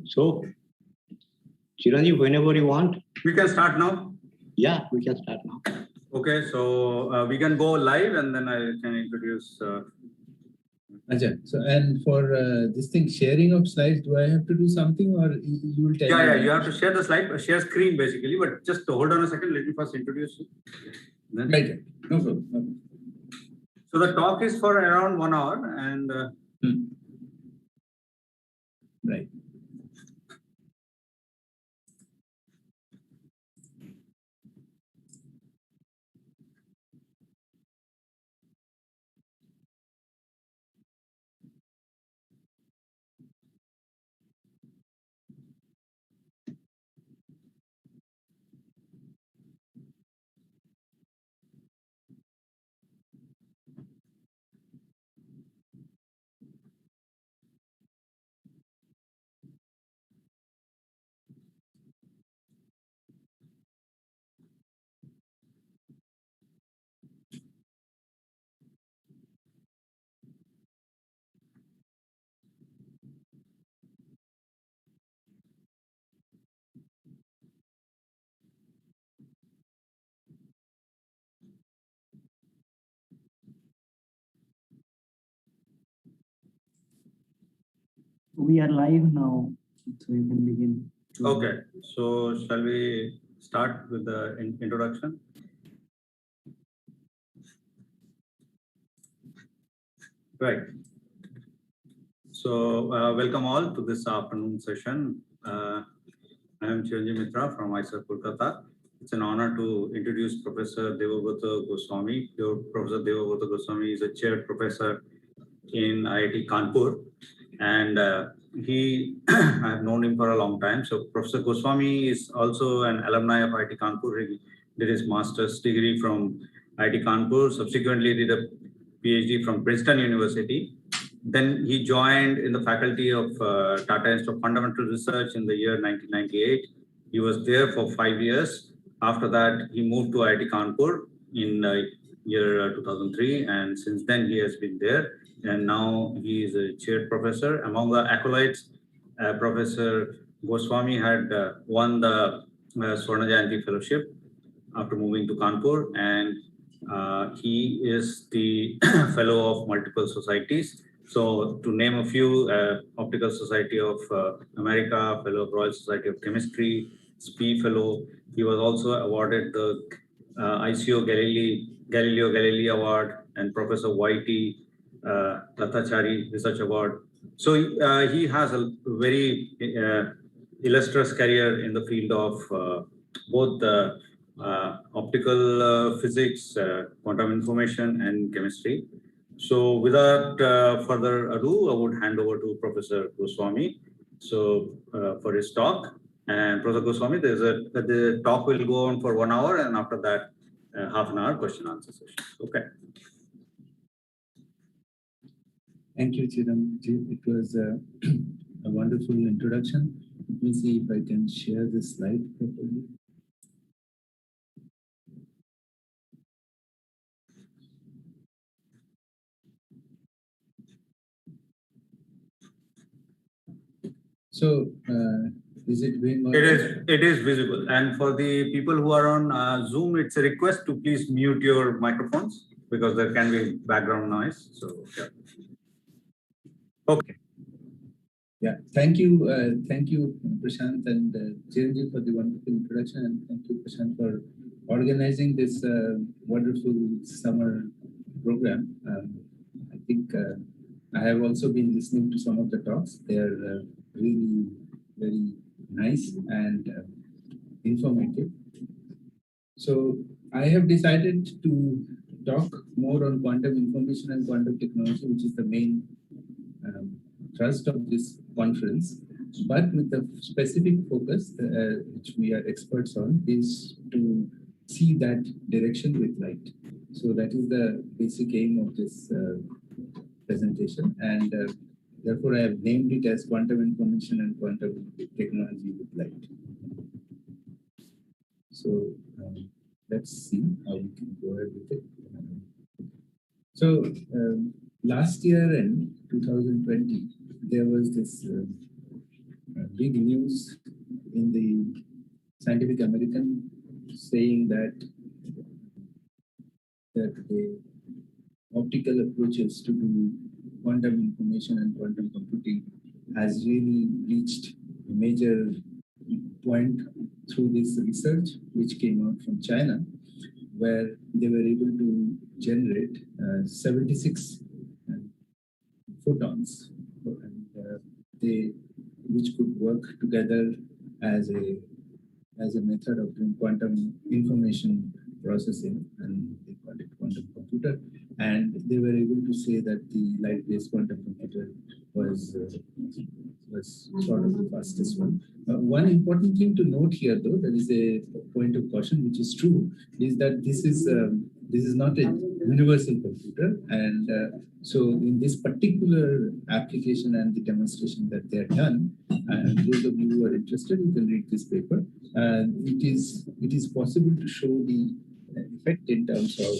So, Chiranjeev, whenever you want. We can start now? Yeah, we can start now. Okay, so we can go live and then I can introduce. So, and for this thing, sharing of slides, do I have to do something or you will tell me? Yeah, you have to share the slide, share screen basically, but just hold on a second, let me first introduce you. Then... Right, no problem. No problem. So the talk is for around 1 hour and... Right. We are live now, so you can begin. Okay, so shall we start with the introduction? Right. So welcome all to this afternoon session. I am Chiranjeev Mitra from IISER Kolkata. It's an honor to introduce Professor Devagota Goswami. Professor Devagota Goswami is a chair professor in IIT Kanpur, and I've known him for a long time. So Professor Goswami is also an alumni of IIT Kanpur. He did his master's degree from IIT Kanpur, subsequently did a PhD from Princeton University. Then he joined in the faculty of Tata Institute of Fundamental Research in the year 1998. He was there for 5 years. After that, he moved to IIT Kanpur in year 2003, and since then he has been there. And now he is a chair professor. Among the acolytes, Professor Goswami had won the Swarna Jayanti Fellowship after moving to Kanpur, and he is the fellow of multiple societies. So to name a few, Optical Society of America, fellow of Royal Society of Chemistry, SPI fellow. He was also awarded the ICO Galileo Galilei Award and Professor Y.T. Lathachari Research Award. So he has a very illustrious career in the field of both the optical physics, quantum information, and chemistry. So without further ado, I would hand over to Professor Goswami for his talk. And Professor Goswami, the talk will go on for 1 hour, and after that, half an hour question-answer session. Okay. Thank you, Chiranjeev. It was a wonderful introduction. Let me see if I can share this slide properly. So, is it being? It is visible. And for the people who are on Zoom, it's a request to please mute your microphones because there can be background noise. So, yeah. Okay. Yeah, thank you, Prashant and Chiranjeev for the wonderful introduction, and thank you, Prashant, for organizing this wonderful summer program. I think I have also been listening to some of the talks. They are really very nice and informative. So I have decided to talk more on quantum information and quantum technology, which is the main thrust of this conference, but with the specific focus, which we are experts on, is to see that direction with light. So that is the basic aim of this presentation, and therefore I have named it as quantum information and quantum technology with light. So let's see how we can go ahead with it. So last year in 2020, there was this big news in the Scientific American saying that the optical approaches to do quantum information and quantum computing has really reached a major point through this research, which came out from China, where they were able to generate 76 photons, and which could work together as a method of doing quantum information processing, and they call it quantum computer. And they were able to say that the light-based quantum computer was sort of the fastest one. One important thing to note here, though, there is a point of caution, which is true, is that this is not a universal computer, and so in this particular application and the demonstration that they have done, and those of you who are interested, you can read this paper. It is possible to show the effect in terms of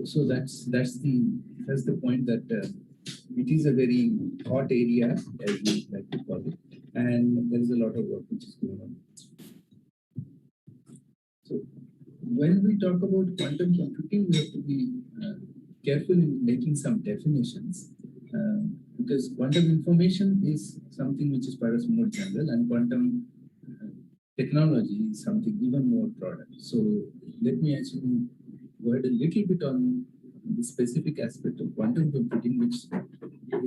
so that's the point, that it is a very hot area, as we like to call it, and there is a lot of work which is going on. So when we talk about quantum computing, we have to be careful in making some definitions, because quantum information is something which is perhaps more general, and quantum technology is something even more broader. So let me actually go ahead a little bit on the specific aspect of quantum computing, which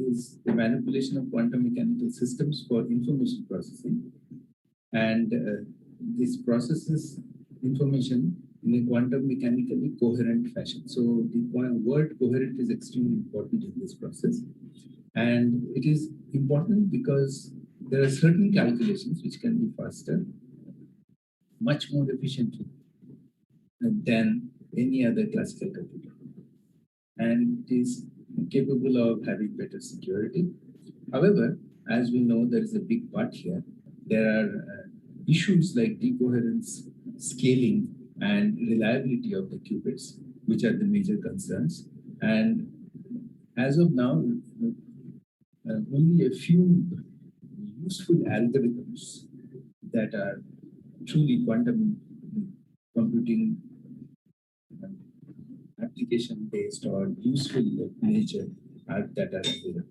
is the manipulation of quantum mechanical systems for information processing. And this processes information in a quantum mechanically coherent fashion. So the word coherent is extremely important in this process. And it is important because there are certain calculations which can be faster, much more efficiently than any other classical computer. And it is capable of having better security. However, as we know, there is a big but here. There are issues like decoherence, scaling, and reliability of the qubits, which are the major concerns. And as of now, only a few useful algorithms that are truly quantum computing application-based or useful nature that are available.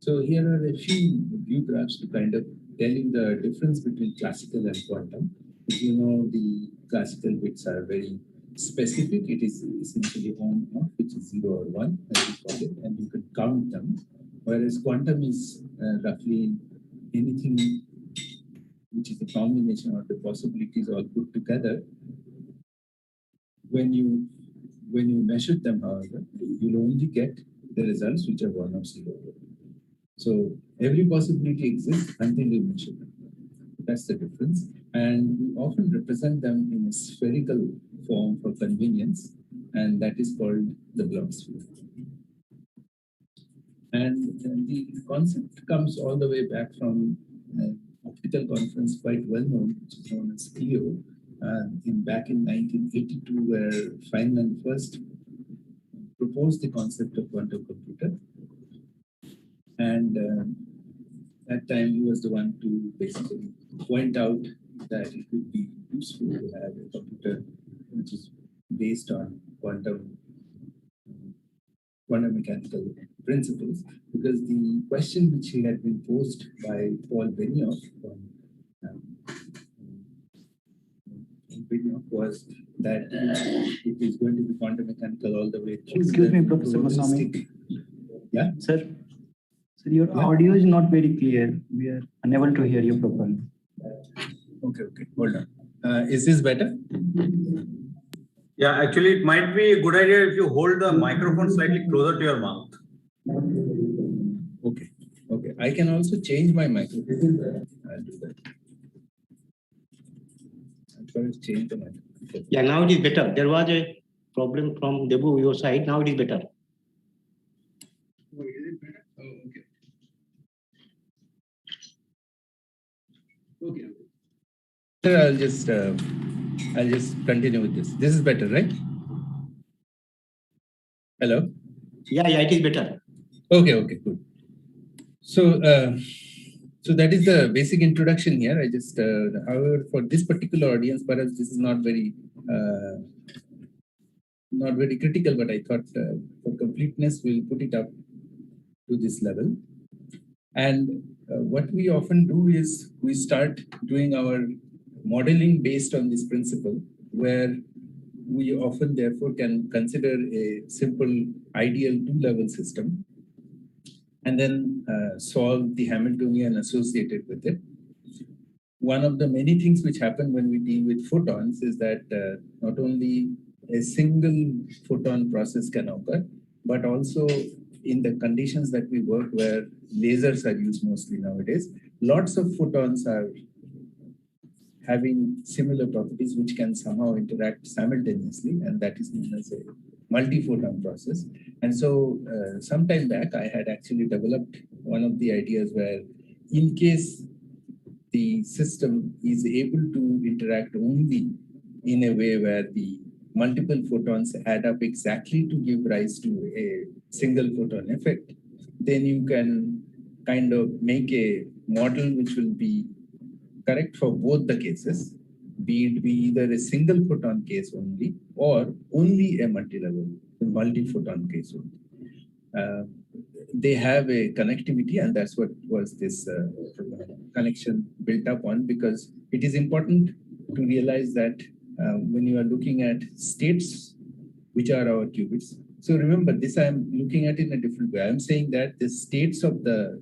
So here are a few view graphs to kind of tell you the difference between classical and quantum. As you know, the classical bits are very specific. It is essentially on/off, which is 0 or 1, as we call it, and you can count them. Whereas quantum is roughly anything which is a combination of the possibilities all put together. When you measure them, however, you'll only get the results which are 1 or 0. So every possibility exists until you measure them. That's the difference. And we often represent them in a spherical form for convenience, and that is called the block sphere. And the concept comes all the way back from an optical conference quite well known, which is known as CLIO, back in 1982, where Feynman first proposed the concept of quantum computer. And that time he was the one to basically point out that it would be useful to have a computer which is based on quantum mechanical principles, because the question which he had been posed by Paul Benioff was that it is going to be quantum mechanical all the way through. Excuse me, Professor Goswami. Yeah? Sir, your audio is not very clear. We are unable to hear you properly. Okay, hold on. Is this better? Yeah, actually, it might be a good idea if you hold the microphone slightly closer to your mouth. Okay. I can also change my microphone. I'll do that. I'll try to change the microphone. Yeah, now it is better. There was a problem from Debu, your side. Now it is better. Oh, is it better? Oh, okay. Okay. Sir, I'll just continue with this. This is better, right? Hello? Yeah, it is better. Okay, good. So, so that is the basic introduction here. I just, however, for this particular audience, perhaps this is not very critical, but I thought for completeness, we'll put it up to this level. And what we often do is we start doing our modeling based on this principle, where we often therefore can consider a simple ideal two-level system and then solve the Hamiltonian associated with it. One of the many things which happen when we deal with photons is that not only a single photon process can occur, but also in the conditions that we work where lasers are used mostly nowadays, lots of photons are having similar properties which can somehow interact simultaneously, and that is known as a multi-photon process. And so some time back, I had actually developed one of the ideas where in case the system is able to interact only in a way where the multiple photons add up exactly to give rise to a single photon effect, then you can kind of make a model which will be correct for both the cases, be it either a single photon case only or only a multi-photon case only. They have a connectivity, and that's what was this connection built up on, because it is important to realize that when you are looking at states, which are our qubits. So remember, this I'm looking at in a different way. I'm saying that the states of the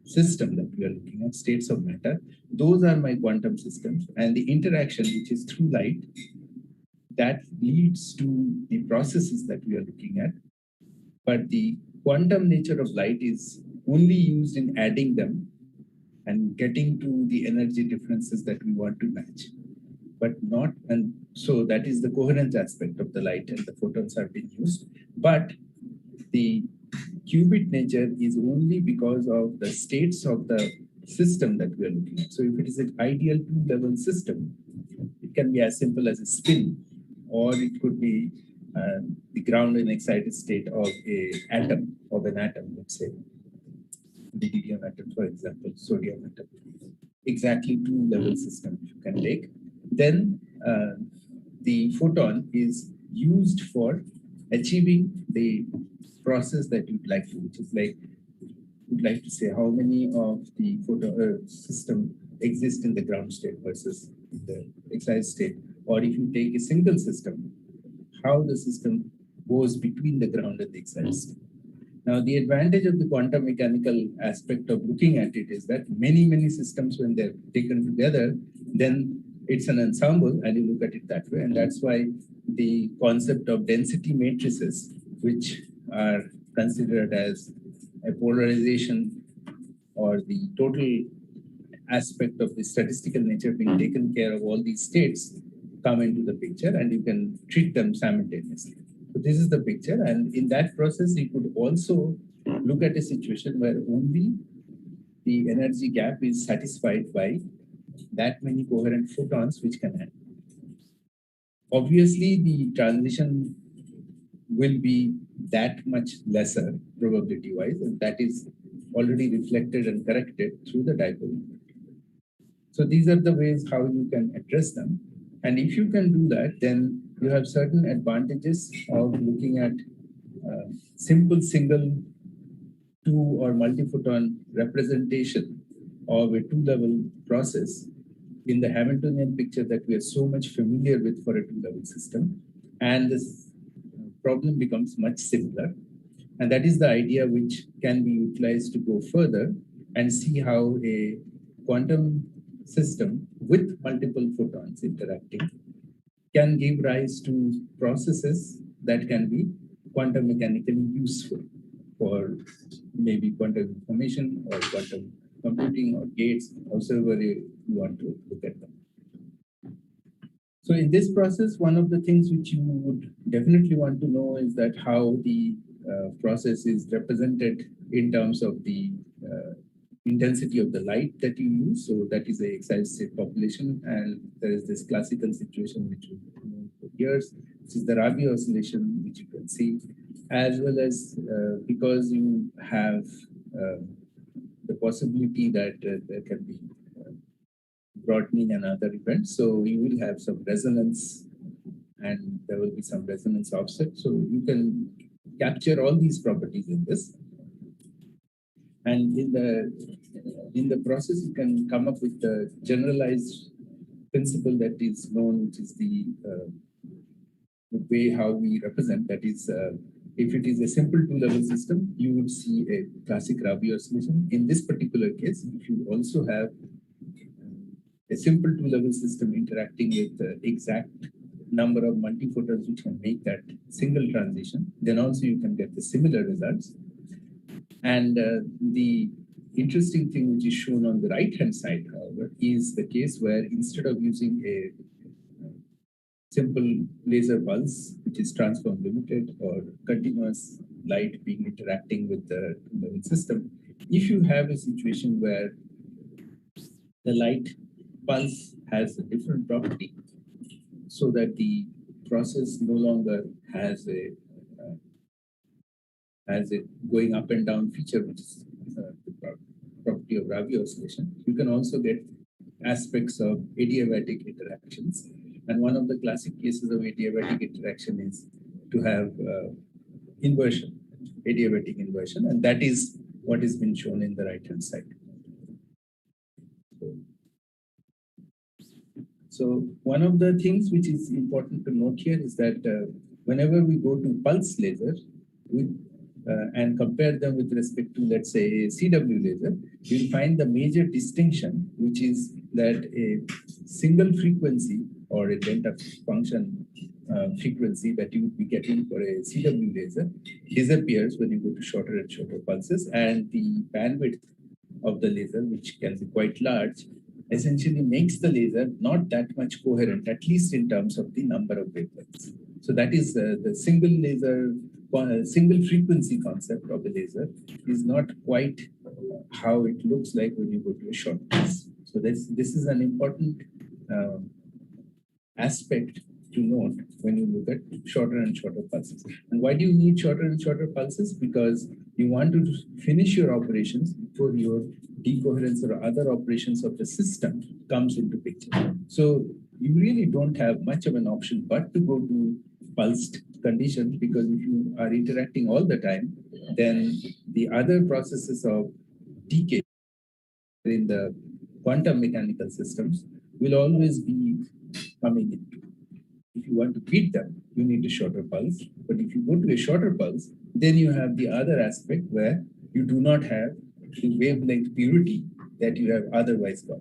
system that we are looking at, states of matter, those are my quantum systems, and the interaction, which is through light, that leads to the processes that we are looking at. But the quantum nature of light is only used in adding them and getting to the energy differences that we want to match, but not, and so that is the coherence aspect of the light, and the photons are being used. But the qubit nature is only because of the states of the system that we are looking at. So if it is an ideal two-level system, it can be as simple as a spin, or it could be the ground and excited state of an atom, let's say, the helium atom, for example, sodium atom. Exactly two-level system you can take. Then the photon is used for achieving the process that you'd like to, which is like, you'd like to say how many of the photon system exist in the ground state versus the excited state. Or if you take a single system, how the system goes between the ground and the excited state. Now, the advantage of the quantum mechanical aspect of looking at it is that many systems, when they're taken together, then it's an ensemble, and you look at it that way. And that's why the concept of density matrices, which are considered as a polarization or the total aspect of the statistical nature being taken care of all these states, come into the picture, and you can treat them simultaneously. So this is the picture, and in that process, you could also look at a situation where only the energy gap is satisfied by that many coherent photons which can happen. Obviously, the transition will be that much lesser probability-wise, and that is already reflected and corrected through the dipole. So these are the ways how you can address them. And if you can do that, then you have certain advantages of looking at simple single, two or multi-photon representation of a two-level process in the Hamiltonian picture that we are so much familiar with for a two-level system. And this problem becomes much simpler. And that is the idea which can be utilized to go further and see how a quantum system with multiple photons interacting can give rise to processes that can be quantum mechanically useful for maybe quantum information or quantum computing or gates, however you want to look at them. So in this process, one of the things which you would definitely want to know is that how the process is represented in terms of the intensity of the light that you use. So that is a excited state population, and there is this classical situation which we know for years, which is the Rabi oscillation, which you can see, as well as because you have the possibility that there can be broadening and other events. So you will have some resonance, and there will be some resonance offset. So you can capture all these properties in this. And in the process, you can come up with the generalized principle that is known, which is the way how we represent. That is, if it is a simple two-level system, you would see a classic Rabi oscillation. In this particular case, if you also have a simple two-level system interacting with the exact number of multiphotons which can make that single transition, then also you can get the similar results. And the interesting thing which is shown on the right-hand side, however, is the case where instead of using a simple laser pulse, which is transform limited or continuous light being interacting with the two-level system, if you have a situation where the light pulse has a different property, so that the process no longer has a going up and down feature, which is the property of Rabi oscillation. You can also get aspects of adiabatic interactions. And one of the classic cases of adiabatic interaction is to have inversion, adiabatic inversion, and that is what has been shown in the right-hand side. So one of the things which is important to note here is that whenever we go to pulse laser and compare them with respect to, let's say, a CW laser, you'll find the major distinction, which is that a single frequency or a delta function frequency that you would be getting for a CW laser disappears when you go to shorter and shorter pulses, and the bandwidth of the laser, which can be quite large, essentially makes the laser not that much coherent, at least in terms of the number of wavelengths. So that is the single laser, single frequency concept of the laser is not quite how it looks like when you go to a short pulse. So this is an important aspect to note when you look at shorter and shorter pulses. And why do you need shorter and shorter pulses? Because you want to finish your operations before your decoherence or other operations of the system comes into picture. So you really don't have much of an option but to go to pulsed conditions, because if you are interacting all the time, then the other processes of decay in the quantum mechanical systems will always be coming in. If you want to beat them, you need a shorter pulse. But if you go to a shorter pulse, then you have the other aspect where you do not have the wavelength purity that you have otherwise got.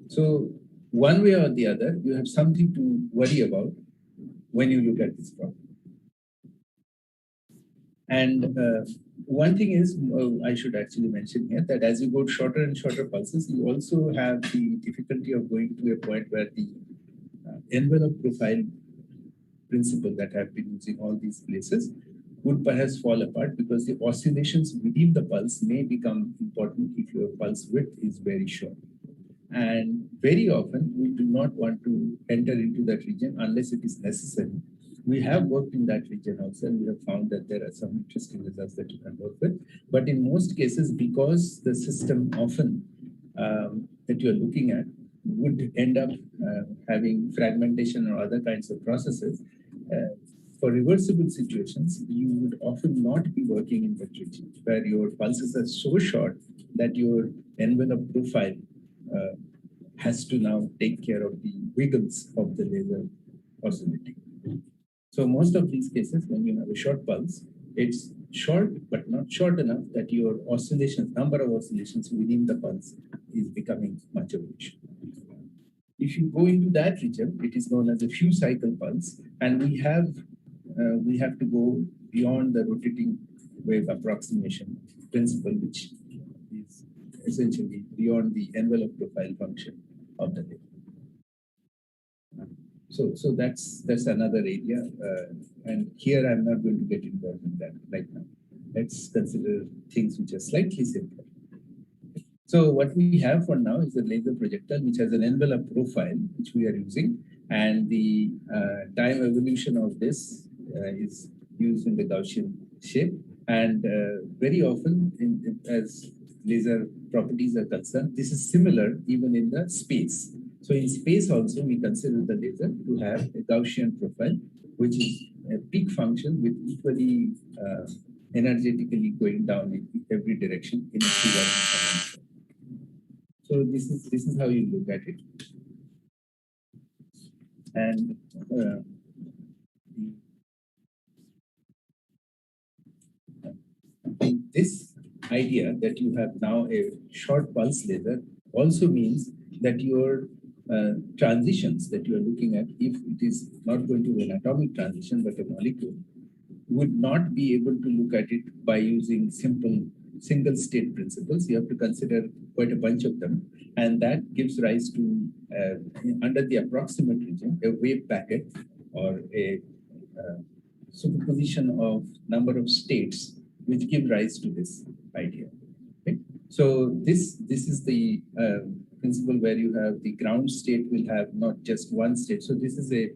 So one way or the other, you have something to worry about when you look at this problem. And one thing is, I should actually mention here that as you go shorter and shorter pulses, you also have the difficulty of going to a point where the envelope profile principle that I've been using all these places would perhaps fall apart, because the oscillations within the pulse may become important if your pulse width is very short. And very often, we do not want to enter into that region unless it is necessary. We have worked in that region also, and we have found that there are some interesting results that you can work with. But in most cases, because the system often that you are looking at would end up having fragmentation or other kinds of processes, for reversible situations, you would often not be working in that region where your pulses are so short that your envelope profile has to now take care of the wiggles of the laser oscillating. So most of these cases, when you have a short pulse, it's short but not short enough that your oscillations, number of oscillations within the pulse is becoming much of an issue. If you go into that region, it is known as a few cycle pulse, and we have to go beyond the rotating wave approximation principle, which is essentially beyond the envelope profile function of the laser. So that's another area, and here I'm not going to get involved in that right now. let's consider things which are slightly simpler. So what we have for now is a laser projectile which has an envelope profile which we are using, and the time evolution of this is used in the Gaussian shape. And very often, as laser properties are concerned, this is similar even in the space. So in space also, we consider the laser to have a Gaussian profile, which is a peak function with equally energetically going down in every direction in a two-dimensional. So this is how you look at it. And this idea that you have now a short pulse laser also means that your transitions that you are looking at, if it is not going to be an atomic transition but a molecule, would not be able to look at it by using simple single state principles. You have to consider quite a bunch of them, and that gives rise to under the approximate region a wave packet or a superposition of number of states which give rise to this idea. Okay? So this is the principle where you have the ground state will have not just one state. So this is a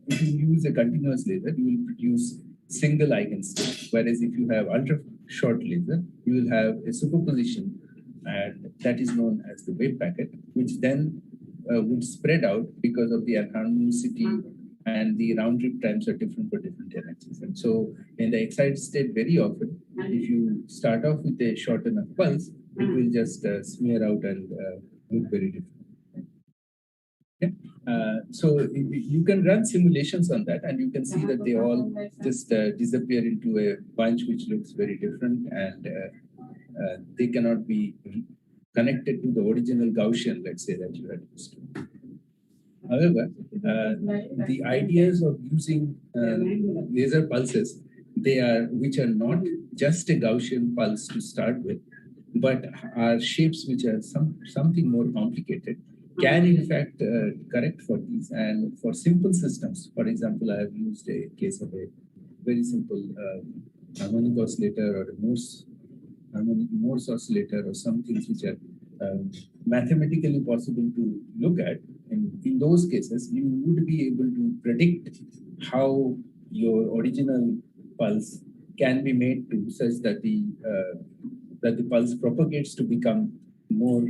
if you use a continuous laser, you will produce single eigenstate, whereas if you have ultra short laser, you will have a superposition, and that is known as the wave packet, which then would spread out because of the harmonicity and the round trip times are different for different energies. And so in the excited state, very often, if you start off with a short enough pulse, it will just smear out and look very different. Okay? So you can run simulations on that, and you can see that they all just disappear into a bunch which looks very different, and they cannot be connected to the original Gaussian, let's say, that you had used to. However, the ideas of using laser pulses, which are not just a Gaussian pulse to start with, but are shapes which are something more complicated, can in fact correct for these. And for simple systems, for example, I have used a case of a very simple harmonic oscillator or a Morse oscillator or some things which are mathematically possible to look at. In those cases, you would be able to predict how your original pulse can be made to such that the pulse propagates to become more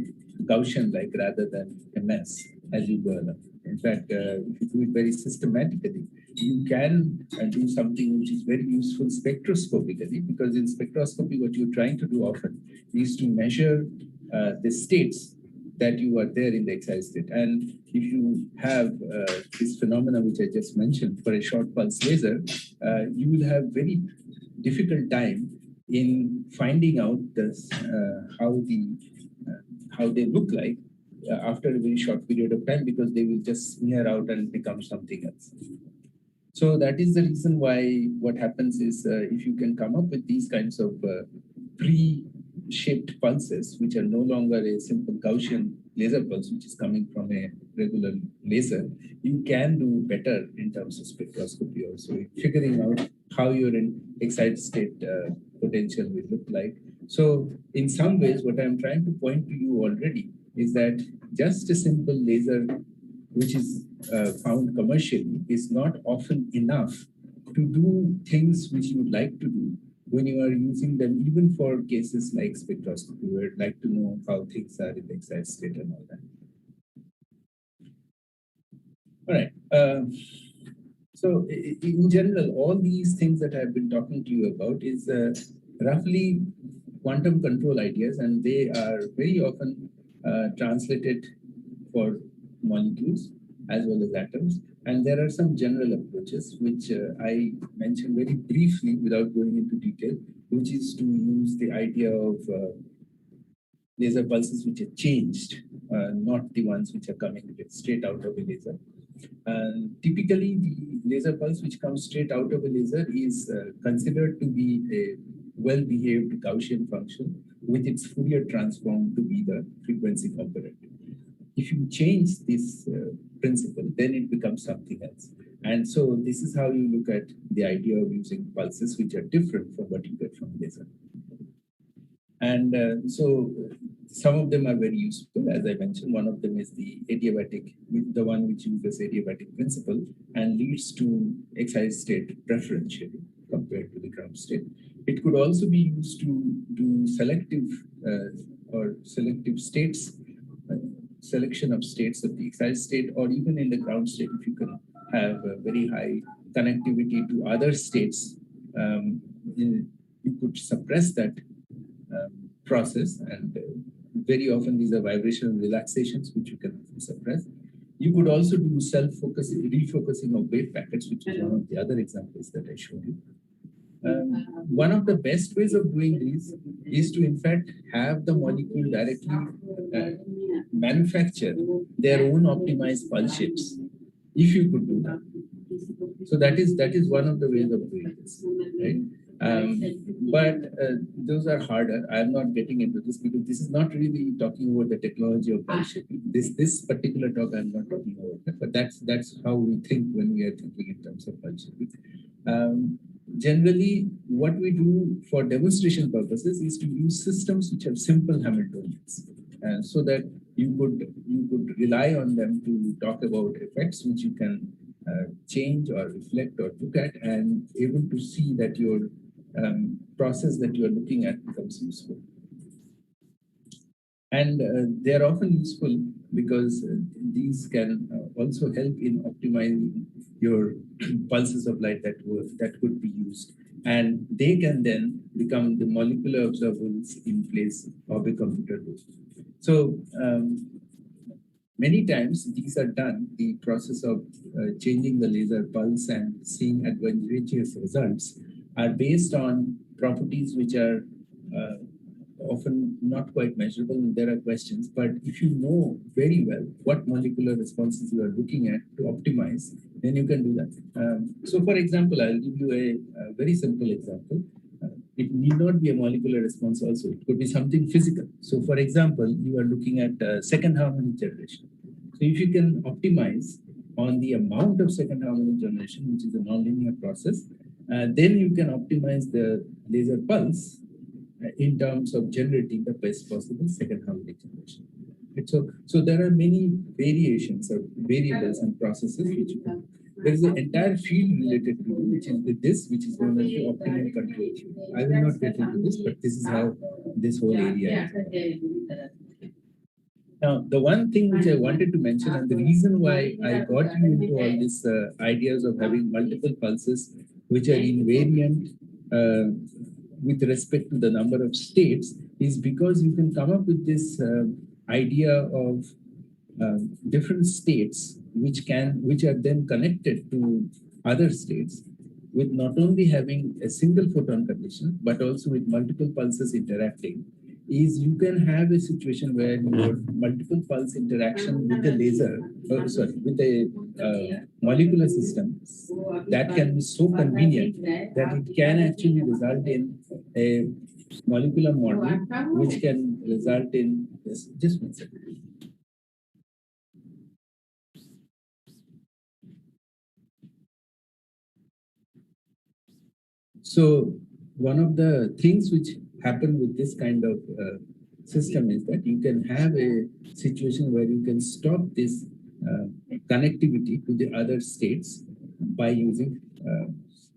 Gaussian-like rather than a mess as you go along. In fact, if you do it very systematically, you can do something which is very useful spectroscopically, because in spectroscopy, what you're trying to do often is to measure the states that you are there in the excited state. And if you have this phenomena which I just mentioned for a short pulse laser, you will have very difficult time in finding out this, how they look like after a very short period of time, because they will just smear out and become something else. So that is the reason why what happens is if you can come up with these kinds of pre-shaped pulses, which are no longer a simple Gaussian laser pulse, which is coming from a regular laser, you can do better in terms of spectroscopy also, figuring out how your excited state potential will look like. So in some ways, what I'm trying to point to you already is that just a simple laser, which is found commercially, is not often enough to do things which you would like to do when you are using them, even for cases like spectroscopy, where you'd like to know how things are in the excited state and all that. All right. So in general, all these things that I've been talking to you about is roughly quantum control ideas, and they are very often translated for molecules as well as atoms. And there are some general approaches, which I mentioned very briefly without going into detail, which is to use the idea of laser pulses which are changed, not the ones which are coming straight out of a laser. Typically, the laser pulse which comes straight out of a laser is considered to be a well-behaved Gaussian function with its Fourier transform to be the frequency component. If you change this principle, then it becomes something else. And so this is how you look at the idea of using pulses, which are different from what you get from laser. And so some of them are very useful. As I mentioned, one of them is the adiabatic, the one which uses adiabatic principle and leads to excited state preferentially compared to the ground state. It could also be used to do selective states, selection of states of the excited state, or even in the ground state, if you can have a very high connectivity to other states, you could suppress that process, and very often these are vibrational relaxations which you can suppress. You could also do self-focusing, refocusing of wave packets, which is one of the other examples that I showed you. One of the best ways of doing this is to, in fact, have the molecule directly manufacture their own optimized pulse shapes, if you could do that. So that is one of the ways of doing this, right? But those are harder. I'm not getting into this because this is not really talking about the technology of pulse shaping. This particular talk I'm not talking about that, but that's how we think when we are thinking in terms of pulse shaping. Generally, what we do for demonstration purposes is to use systems which have simple Hamiltonians, so that you could rely on them to talk about effects which you can change or reflect or look at, and able to see that your process that you are looking at becomes useful. And they are often useful because these can also help in optimizing your pulses of light that could be used. And they can then become the molecular observables in place of a computer loop. So many times these are done, the process of changing the laser pulse and seeing advantageous results are based on properties which are often not quite measurable, and there are questions. But if you know very well what molecular responses you are looking at to optimize, then you can do that. So for example, I'll give you a very simple example. It need not be a molecular response also. It could be something physical. So for example, you are looking at second harmonic generation. So if you can optimize on the amount of second harmonic generation, which is a nonlinear process, then you can optimize the laser pulse in terms of generating the best possible second harmonic generation. So there are many variations or variables and processes which you can. There is an entire field related to which is known as the optimal control. I will not get into this, but this is how this whole area is. Now, the one thing which I wanted to mention, and the reason why I got you into all these ideas of having multiple pulses which are invariant with respect to the number of states, is because you can come up with this idea of different states which are then connected to other states, with not only having a single photon condition but also with multiple pulses interacting. Is you can have a situation where your multiple pulse interaction with the laser, with a molecular system, that can be so convenient that it can actually result in a molecular model which can result in this. Just one second. So one of the things which happen with this kind of system is that you can have a situation where you can stop this connectivity to the other states by using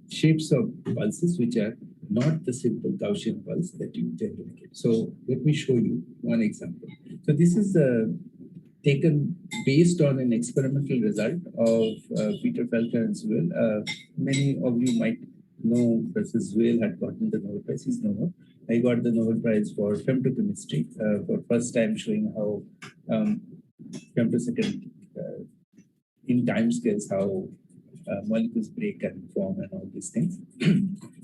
shapes of pulses which are not the simple Gaussian pulse that you generally get. So let me show you one example. So this is taken based on an experimental result of Peter Felker and Zuel. Many of you might know Professor Zuel had gotten the Nobel Prize. He's no more. I got the Nobel Prize for femtochemistry for first time showing how femtosecond in time scales how molecules break and form and all these things.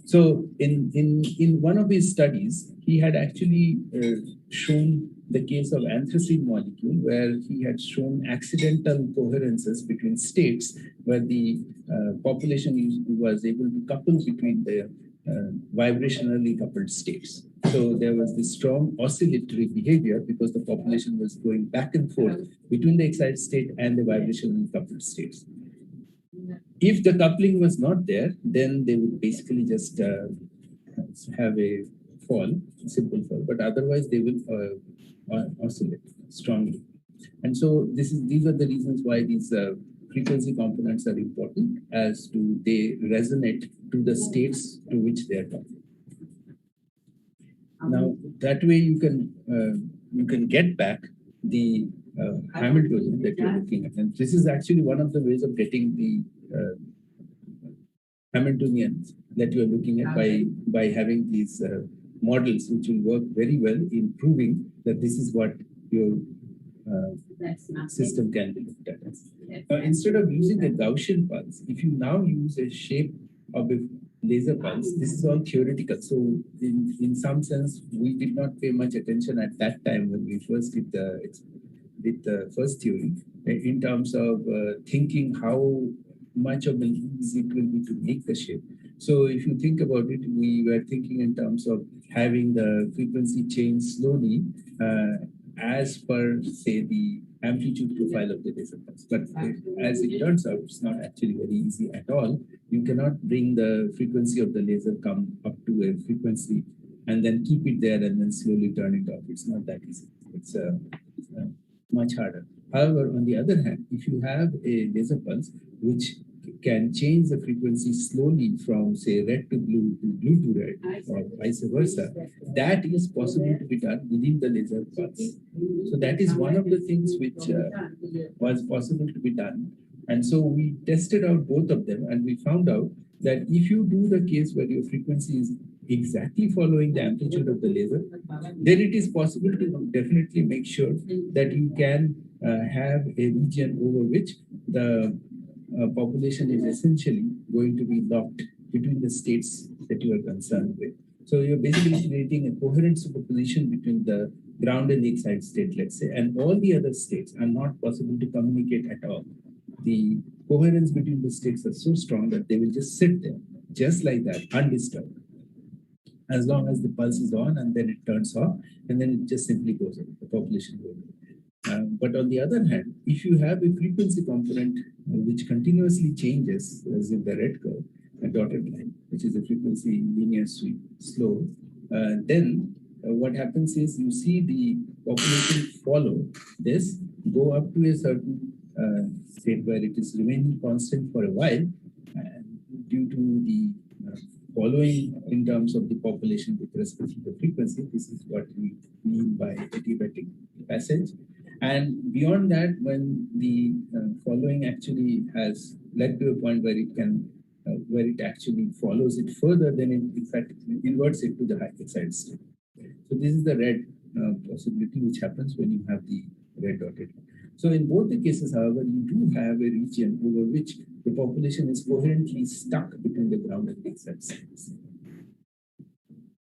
So in one of his studies, he had actually shown the case of anthracene molecule, where he had shown accidental coherences between states where the population was able to couple between the vibrationally coupled states. So there was this strong oscillatory behavior because the population was going back and forth between the excited state and the vibrationally coupled states. If the coupling was not there, then they would basically just have a fall, simple fall, but otherwise they will oscillate strongly. And so these are the reasons why these frequency components are important, as to they resonate to the states to which they are talking. Now that way you can get back the Hamiltonian that you're looking at, and this is actually one of the ways of getting the Hamiltonian that you are looking at by having these models, which will work very well in proving that this is what your system can be looked at. Now, instead of using a Gaussian pulse, if you now use a shape of a laser pulse, this is all theoretical. So in some sense, we did not pay much attention at that time when we first did the first theory in terms of thinking how much of an ease it will be to make the shape. So if you think about it, we were thinking in terms of having the frequency change slowly as per, say, the amplitude profile of the laser pulse. But as it turns out, it's not actually very easy at all. You cannot bring the frequency of the laser come up to a frequency and then keep it there and then slowly turn it off. It's not that easy. It's much harder. However, on the other hand, if you have a laser pulse which can change the frequency slowly from, say, red to blue to red, or vice versa, that is possible to be done within the laser pulse. So that is one of the things which was possible to be done. And so we tested out both of them, and we found out that if you do the case where your frequency is exactly following the amplitude of the laser, then it is possible to definitely make sure that you can have a region over which the population is essentially going to be locked between the states that you are concerned with. So you're basically creating a coherent superposition between the ground and the excited state, let's say, and all the other states are not possible to communicate at all. The coherence between the states are so strong that they will just sit there, just like that, undisturbed, as long as the pulse is on, and then it turns off, and then it just simply goes away, the population goes away. But on the other hand, if you have a frequency component which continuously changes, as in the red curve, a dotted line, which is a frequency linear sweep, slow, then what happens is you see the population follow this, go up to a certain state where it is remaining constant for a while, and due to the following in terms of the population with respect to the frequency. This is what we mean by adiabatic passage. And beyond that, when the following actually has led to a point where it can, where it actually follows it further, then it in fact inverts it to the high excited state. So this is the red possibility which happens when you have the red dotted line. So in both the cases, however, you do have a region over which the population is coherently stuck between the ground and the excited state.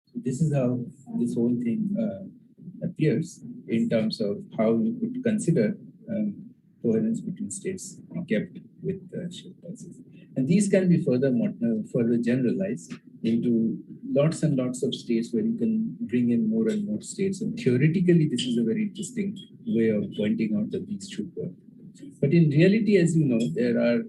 So this is how this whole thing appears in terms of how you could consider coherence between states kept with shape pulses. And these can be further generalized into lots and lots of states where you can bring in more and more states. And theoretically, this is a very interesting way of pointing out that these should work. But in reality, as you know, there are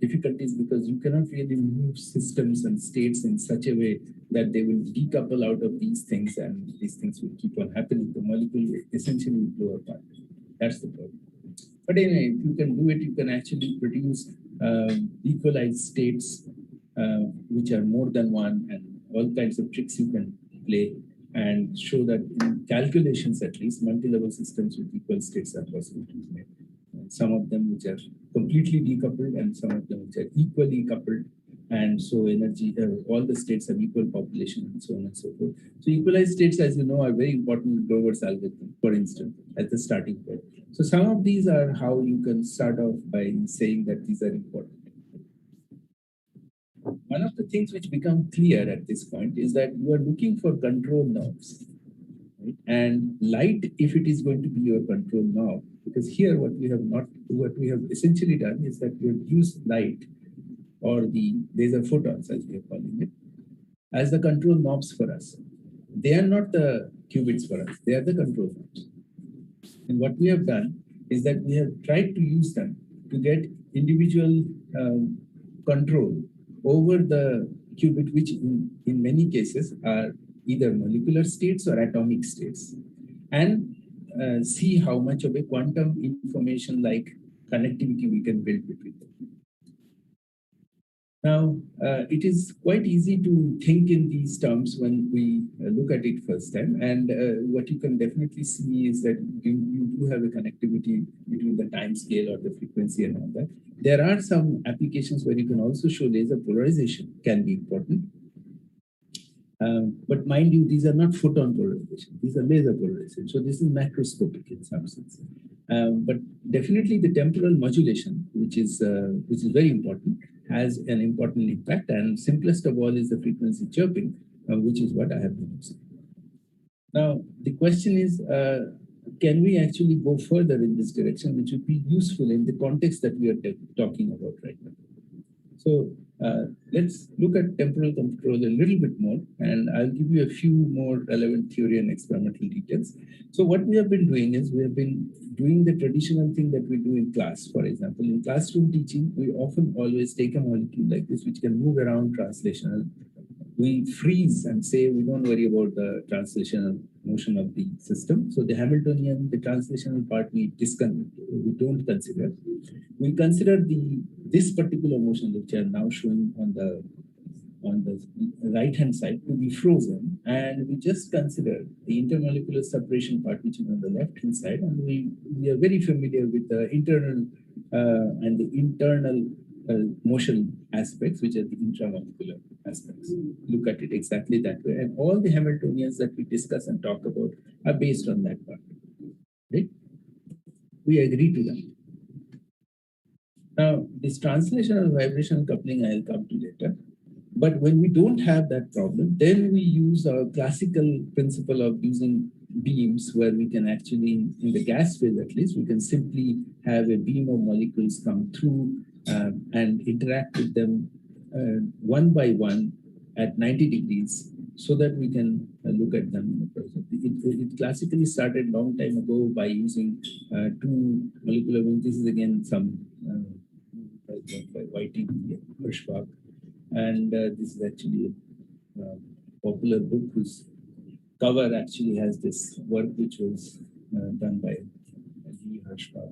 difficulties because you cannot really move systems and states in such a way that they will decouple out of these things and these things will keep on happening. The molecule essentially will blow apart. That's the problem. But anyway, if you can do it, you can actually produce equalized states which are more than one, and all kinds of tricks you can play and show that in calculations at least, multi-level systems with equal states are possible to be made. Some of them which are completely decoupled and some of them which are equally coupled, and so energy, all the states have equal population and so on and so forth. So equalized states, as you know, are very important in Grover's algorithm, for instance, at the starting point. So some of these are how you can start off by saying that these are important. One of the things which become clear at this point is that you are looking for control knobs. Right? And light, if it is going to be your control knob, because here what we have essentially done is that we have used light, or these are photons as we are calling it, as the control knobs for us. They are not the qubits for us, they are the control knobs. And what we have done is that we have tried to use them to get individual control over the qubit, which in many cases are either molecular states or atomic states, and see how much of a quantum information like connectivity we can build between them. Now, it is quite easy to think in these terms when we look at it first time. And what you can definitely see is that you do have a connectivity between the time scale or the frequency and all that. There are some applications where you can also show laser polarization can be important. But mind you, these are not photon polarization. These are laser polarization. So this is macroscopic in some sense. But definitely the temporal modulation, which is very important, has an important impact. And simplest of all is the frequency chirping, which is what I have been using. Now, the question is, can we actually go further in this direction, which would be useful in the context that we are talking about right now? So let's look at temporal control a little bit more, and I'll give you a few more relevant theory and experimental details. So what we have been doing is we have been doing the traditional thing that we do in class. For example, in classroom teaching, we often always take a molecule like this, which can move around translational. We freeze and say we don't worry about the translational motion of the system. So the Hamiltonian, the translational part, we don't consider. We consider this particular motion, which are now showing on the right-hand side, to be frozen, and we just consider the intermolecular separation part, which is on the left-hand side, and we are very familiar with the internal and the internal motion aspects, which are the intramolecular aspects. Look at it exactly that way, and all the Hamiltonians that we discuss and talk about are based on that part. Right? We agree to that. Now, this translational vibrational coupling I'll come to later. But when we don't have that problem, then we use our classical principle of using beams, where we can actually, in the gas phase at least, we can simply have a beam of molecules come through and interact with them one by one at 90 degrees, so that we can look at them in the process. It classically started a long time ago by using two molecular beams. This is again some by Whiting, Hirschbach. And this is actually a popular book whose cover actually has this work, which was done by G. Hirschbach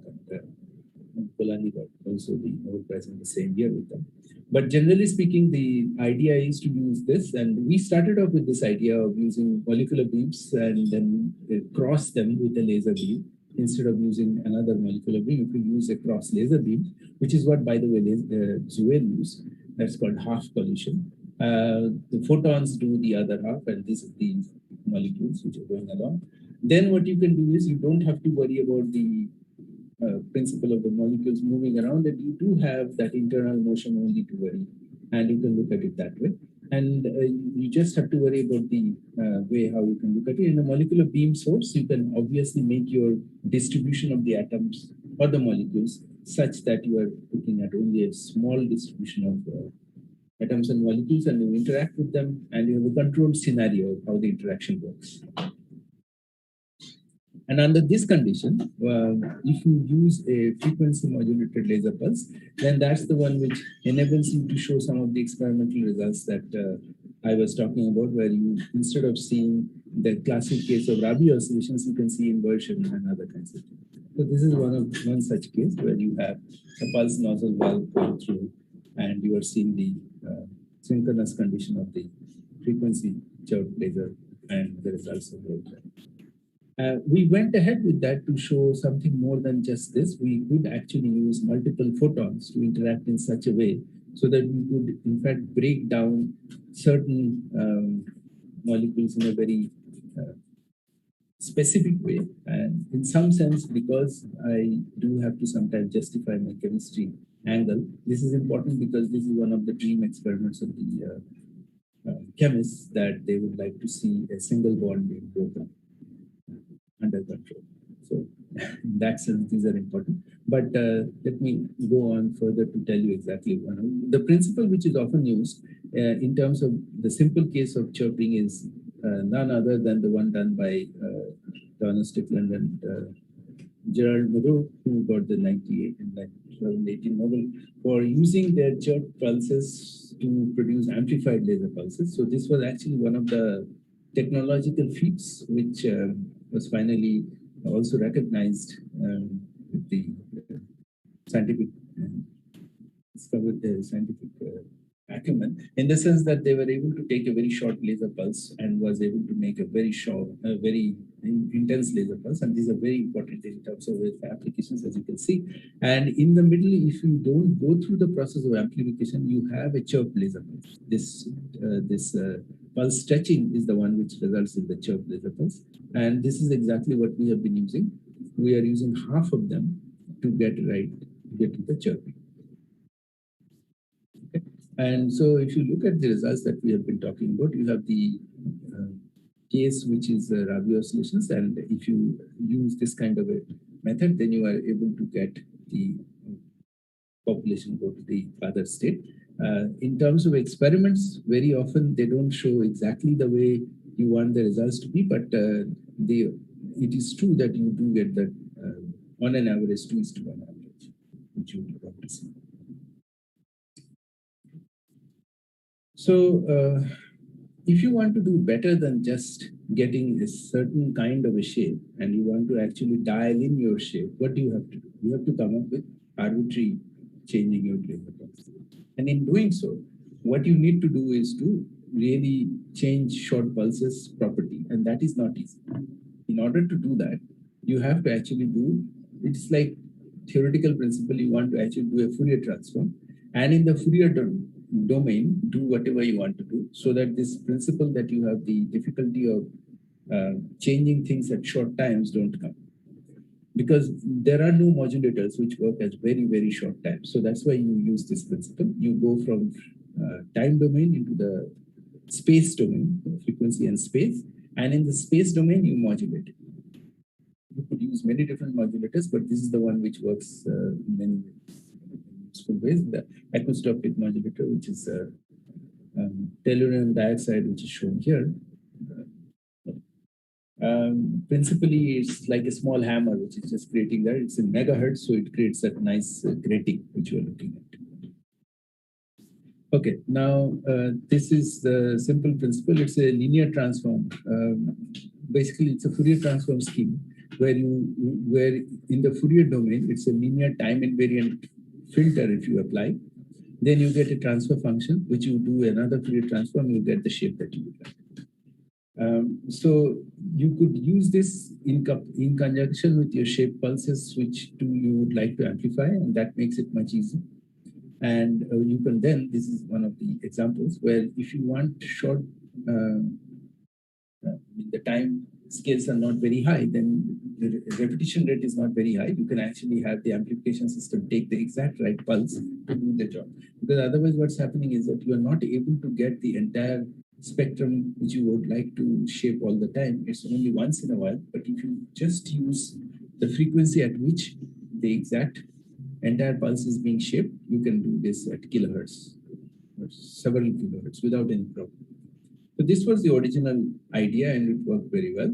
and Polanyi got also the Nobel Prize in the same year with them. But generally speaking, the idea is to use this, and we started off with this idea of using molecular beams and then cross them with a laser beam instead of using another molecular beam. If we use a cross laser beam, which is what, by the way, Zuel used. That's called half collision. The photons do the other half, and this is the molecules which are going along. Then what you can do is you don't have to worry about the principle of the molecules moving around, and you do have that internal motion only to worry, and you can look at it that way. And you just have to worry about the way how you can look at it. In a molecular beam source, you can obviously make your distribution of the atoms or the molecules such that you are looking at only a small distribution of atoms and molecules, and you interact with them, and you have a controlled scenario of how the interaction works. And under this condition, if you use a frequency modulated laser pulse, then that's the one which enables you to show some of the experimental results that I was talking about, where you, instead of seeing the classic case of Rabi oscillations, you can see inversion and other kinds of things. So this is one such case where you have a pulse nozzle valve going through, and you are seeing the synchronous condition of the frequency chirp laser and the results of it. We went ahead with that to show something more than just this. We could actually use multiple photons to interact in such a way so that we could, in fact, break down certain molecules in a very specific way. And in some sense, because I do have to sometimes justify my chemistry angle, this is important because this is one of the dream experiments of the chemists, that they would like to see a single bond being broken under control. So in that sense, these are important. But let me go on further to tell you exactly the principle which is often used in terms of the simple case of chirping is none other than the one done by Donna Strickland and Gerald Moreau, who got the 98 and 2018 Nobel for using their chirp pulses to produce amplified laser pulses. So this was actually one of the technological feats which was finally also recognized with the scientific discovered the scientific acumen, in the sense that they were able to take a very short laser pulse and was able to make a very short, very intense laser pulse. And these are very important in terms of applications, as you can see. And in the middle, if you don't go through the process of amplification, you have a chirp laser pulse. This pulse stretching is the one which results in the chirp laser pulse. And this is exactly what we have been using. We are using half of them to get to the chirping. And so if you look at the results that we have been talking about, you have the case which is Rabi oscillations. And if you use this kind of a method, then you are able to get the population go to the other state. In terms of experiments, very often they don't show exactly the way you want the results to be, but it is true that you do get that on an average 2:1 average, which you would want to see. So if you want to do better than just getting a certain kind of a shape and you want to actually dial in your shape, what do you have to do? You have to come up with arbitrary changing your laser pulse. And in doing so, what you need to do is to really change short pulses property, and that is not easy. In order to do that, you have to actually do, it's like theoretical principle, you want to actually do a Fourier transform, and in the Fourier domain, do whatever you want to do, so that this principle that you have the difficulty of changing things at short times don't come. Because there are no modulators which work at very, very short times. So that's why you use this principle. You go from time domain into the space domain, frequency and space. And in the space domain, you modulate it. You could use many different modulators, but this is the one which works in many useful ways. The acoustic modulator, which is tellurium dioxide, which is shown here. Principally, it's like a small hammer, which is just creating that. It's in megahertz, so it creates that nice grating, which you're looking at. Okay, now this is the simple principle. It's a linear transform. Basically, it's a Fourier transform scheme where in the Fourier domain, it's a linear time invariant filter if you apply. Then you get a transfer function, which you do another Fourier transform, you get the shape that you would like. So you could use this in conjunction with your shape pulses, which you would like to amplify, and that makes it much easier. And you can then, this is one of the examples where if you want short, the time scales are not very high, then the repetition rate is not very high. You can actually have the amplification system take the exact right pulse to do the job. Because otherwise what's happening is that you are not able to get the entire spectrum which you would like to shape all the time. It's only once in a while, but if you just use the frequency at which the exact entire pulse is being shaped, you can do this at kilohertz, or several kilohertz without any problem. So this was the original idea and it worked very well.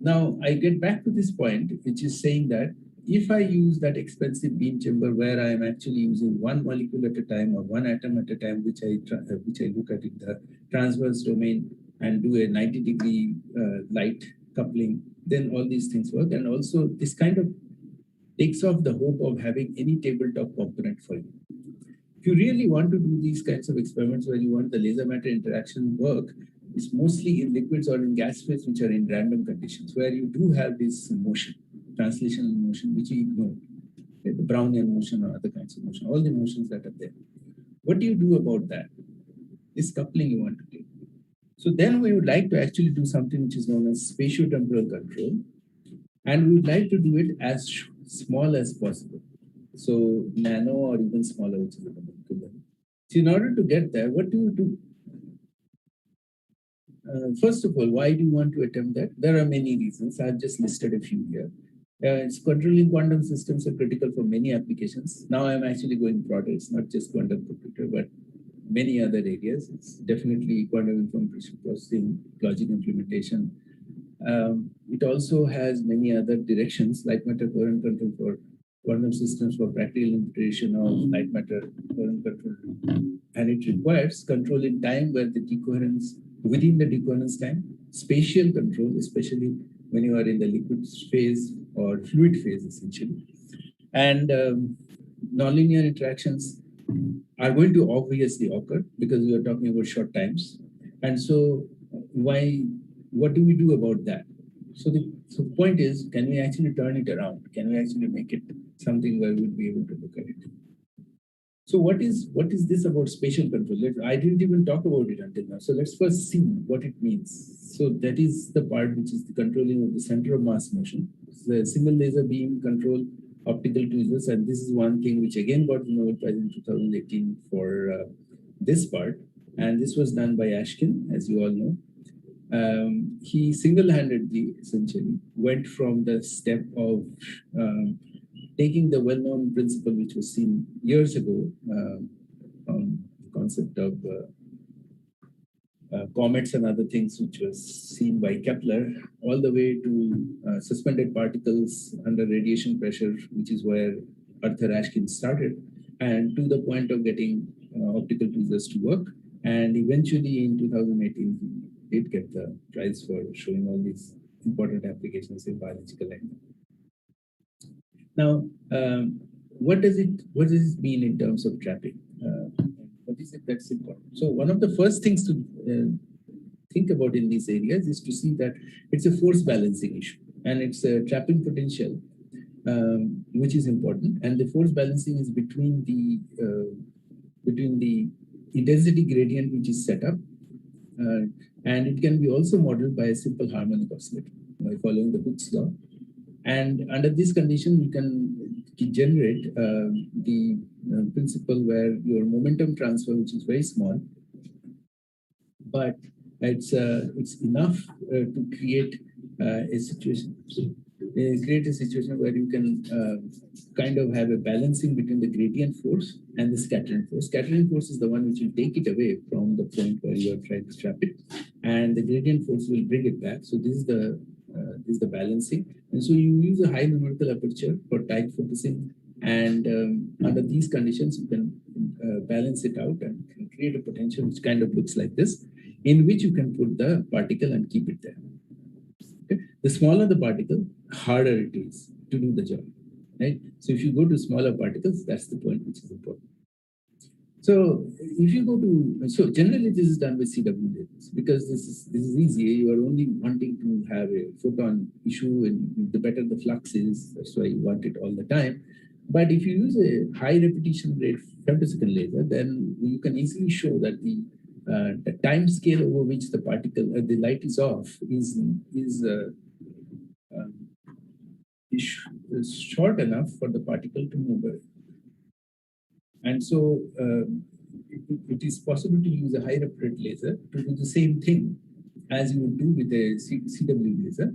Now I get back to this point, which is saying that if I use that expensive beam chamber where I am actually using one molecule at a time or one atom at a time, which I look at in the transverse domain and do a 90-degree light coupling, then all these things work. And also this kind of takes off the hope of having any tabletop component for you. If you really want to do these kinds of experiments where you want the laser matter interaction work, it's mostly in liquids or in gas phase, which are in random conditions, where you do have this motion, translational motion, which you ignore, like the Brownian motion or other kinds of motion, all the motions that are there. What do you do about that? This coupling you want to take. So then we would like to actually do something which is known as spatio-temporal control. And we would like to do it as small as possible. So nano or even smaller, which is a molecular. So in order to get there, what do you do? First of all, why do you want to attempt that? There are many reasons. I've just listed a few here. Controlling quantum systems are critical for many applications. Now I'm actually going broader. It's not just quantum computer, but many other areas. It's definitely quantum information processing, logic implementation. it also has many other directions, light matter current control for quantum systems for practical interpretation of light matter current control. And it requires control in time where the decoherence, within the decoherence time, spatial control, especially when you are in the liquid phase or fluid phase, essentially. And nonlinear interactions are going to obviously occur because we are talking about short times. And so what do we do about that? So the point is, can we actually turn it around? Can we actually make it something where we'll be able to look at it? So what is this about spatial control? I didn't even talk about it until now. So let's first see what it means. So that is the part which is the controlling of the center of mass motion. The single laser beam control optical tweezers, and this is one thing which again got the Nobel Prize in 2018 for this part. And this was done by Ashkin, as you all know. He single-handedly, essentially, went from the step of taking the well-known principle which was seen years ago on the concept of comets and other things, which was seen by Kepler, all the way to suspended particles under radiation pressure, which is where Arthur Ashkin started, and to the point of getting optical tweezers to work. And eventually in 2018, he did get the prize for showing all these important applications in biological engineering. Now, what does it mean in terms of trapping? What is it that's important? So one of the first things to think about in these areas is to see that it's a force balancing issue, and it's a trapping potential, which is important. And the force balancing is between the intensity gradient which is set up, and it can be also modeled by a simple harmonic oscillator by following the Hooke's law. And under this condition, you can generate the principle where your momentum transfer, which is very small, but it's enough to create a situation. Create a situation where you can kind of have a balancing between the gradient force and the scattering force. Scattering force is the one which will take it away from the point where you are trying to trap it, and the gradient force will bring it back. So this is the balancing. And so you use a high numerical aperture for tight focusing, and under these conditions, you can balance it out and create a potential which kind of looks like this, in which you can put the particle and keep it there. Okay? The smaller the particle, harder it is to do the job, right? So if you go to smaller particles, that's the point which is important. So if you go to, so generally this is done with CW lasers because this is easy. You are only wanting to have a photon issue, and the better the flux is, that's why you want it all the time. But if you use a high repetition rate femtosecond laser, then you can easily show that the time scale over which the particle, the light is off is short enough for the particle to move away. And so it is possible to use a high rep rate laser to do the same thing as you would do with a CW laser.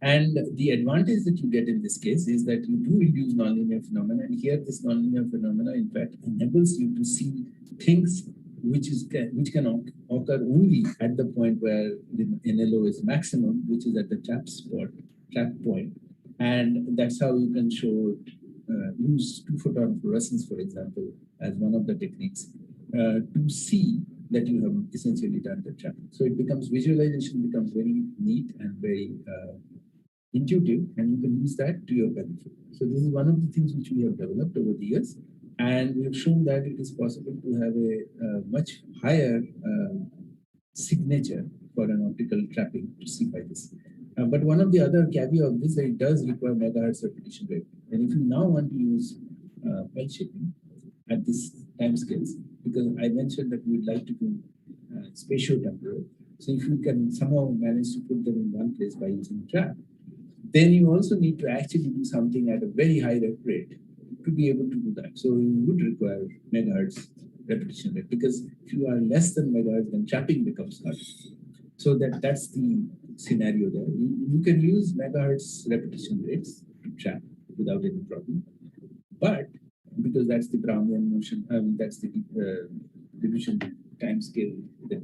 And the advantage that you get in this case is that you do induce nonlinear phenomena. And here this nonlinear phenomena, in fact, enables you to see things which can occur only at the point where the NLO is maximum, which is at the trap point. And that's how you can show use two-photon fluorescence, for example, as one of the techniques to see that you have essentially done the trapping. So it becomes, visualization becomes very neat and very intuitive, and you can use that to your benefit. So this is one of the things which we have developed over the years, and we have shown that it is possible to have a much higher signature for an optical trapping to see by this. But one of the other caveat of this, it does require megahertz repetition rate. And if you now want to use well shaping at this time scales, because I mentioned that we would like to do spatial temporal. So if you can somehow manage to put them in one place by using trap, then you also need to actually do something at a very high rate to be able to do that. So you would require megahertz repetition rate, because if you are less than megahertz, then trapping becomes hard. So that's the scenario there. You can use megahertz repetition rates to trap without any problem. But because that's the Brownian motion, that's the diffusion time scale that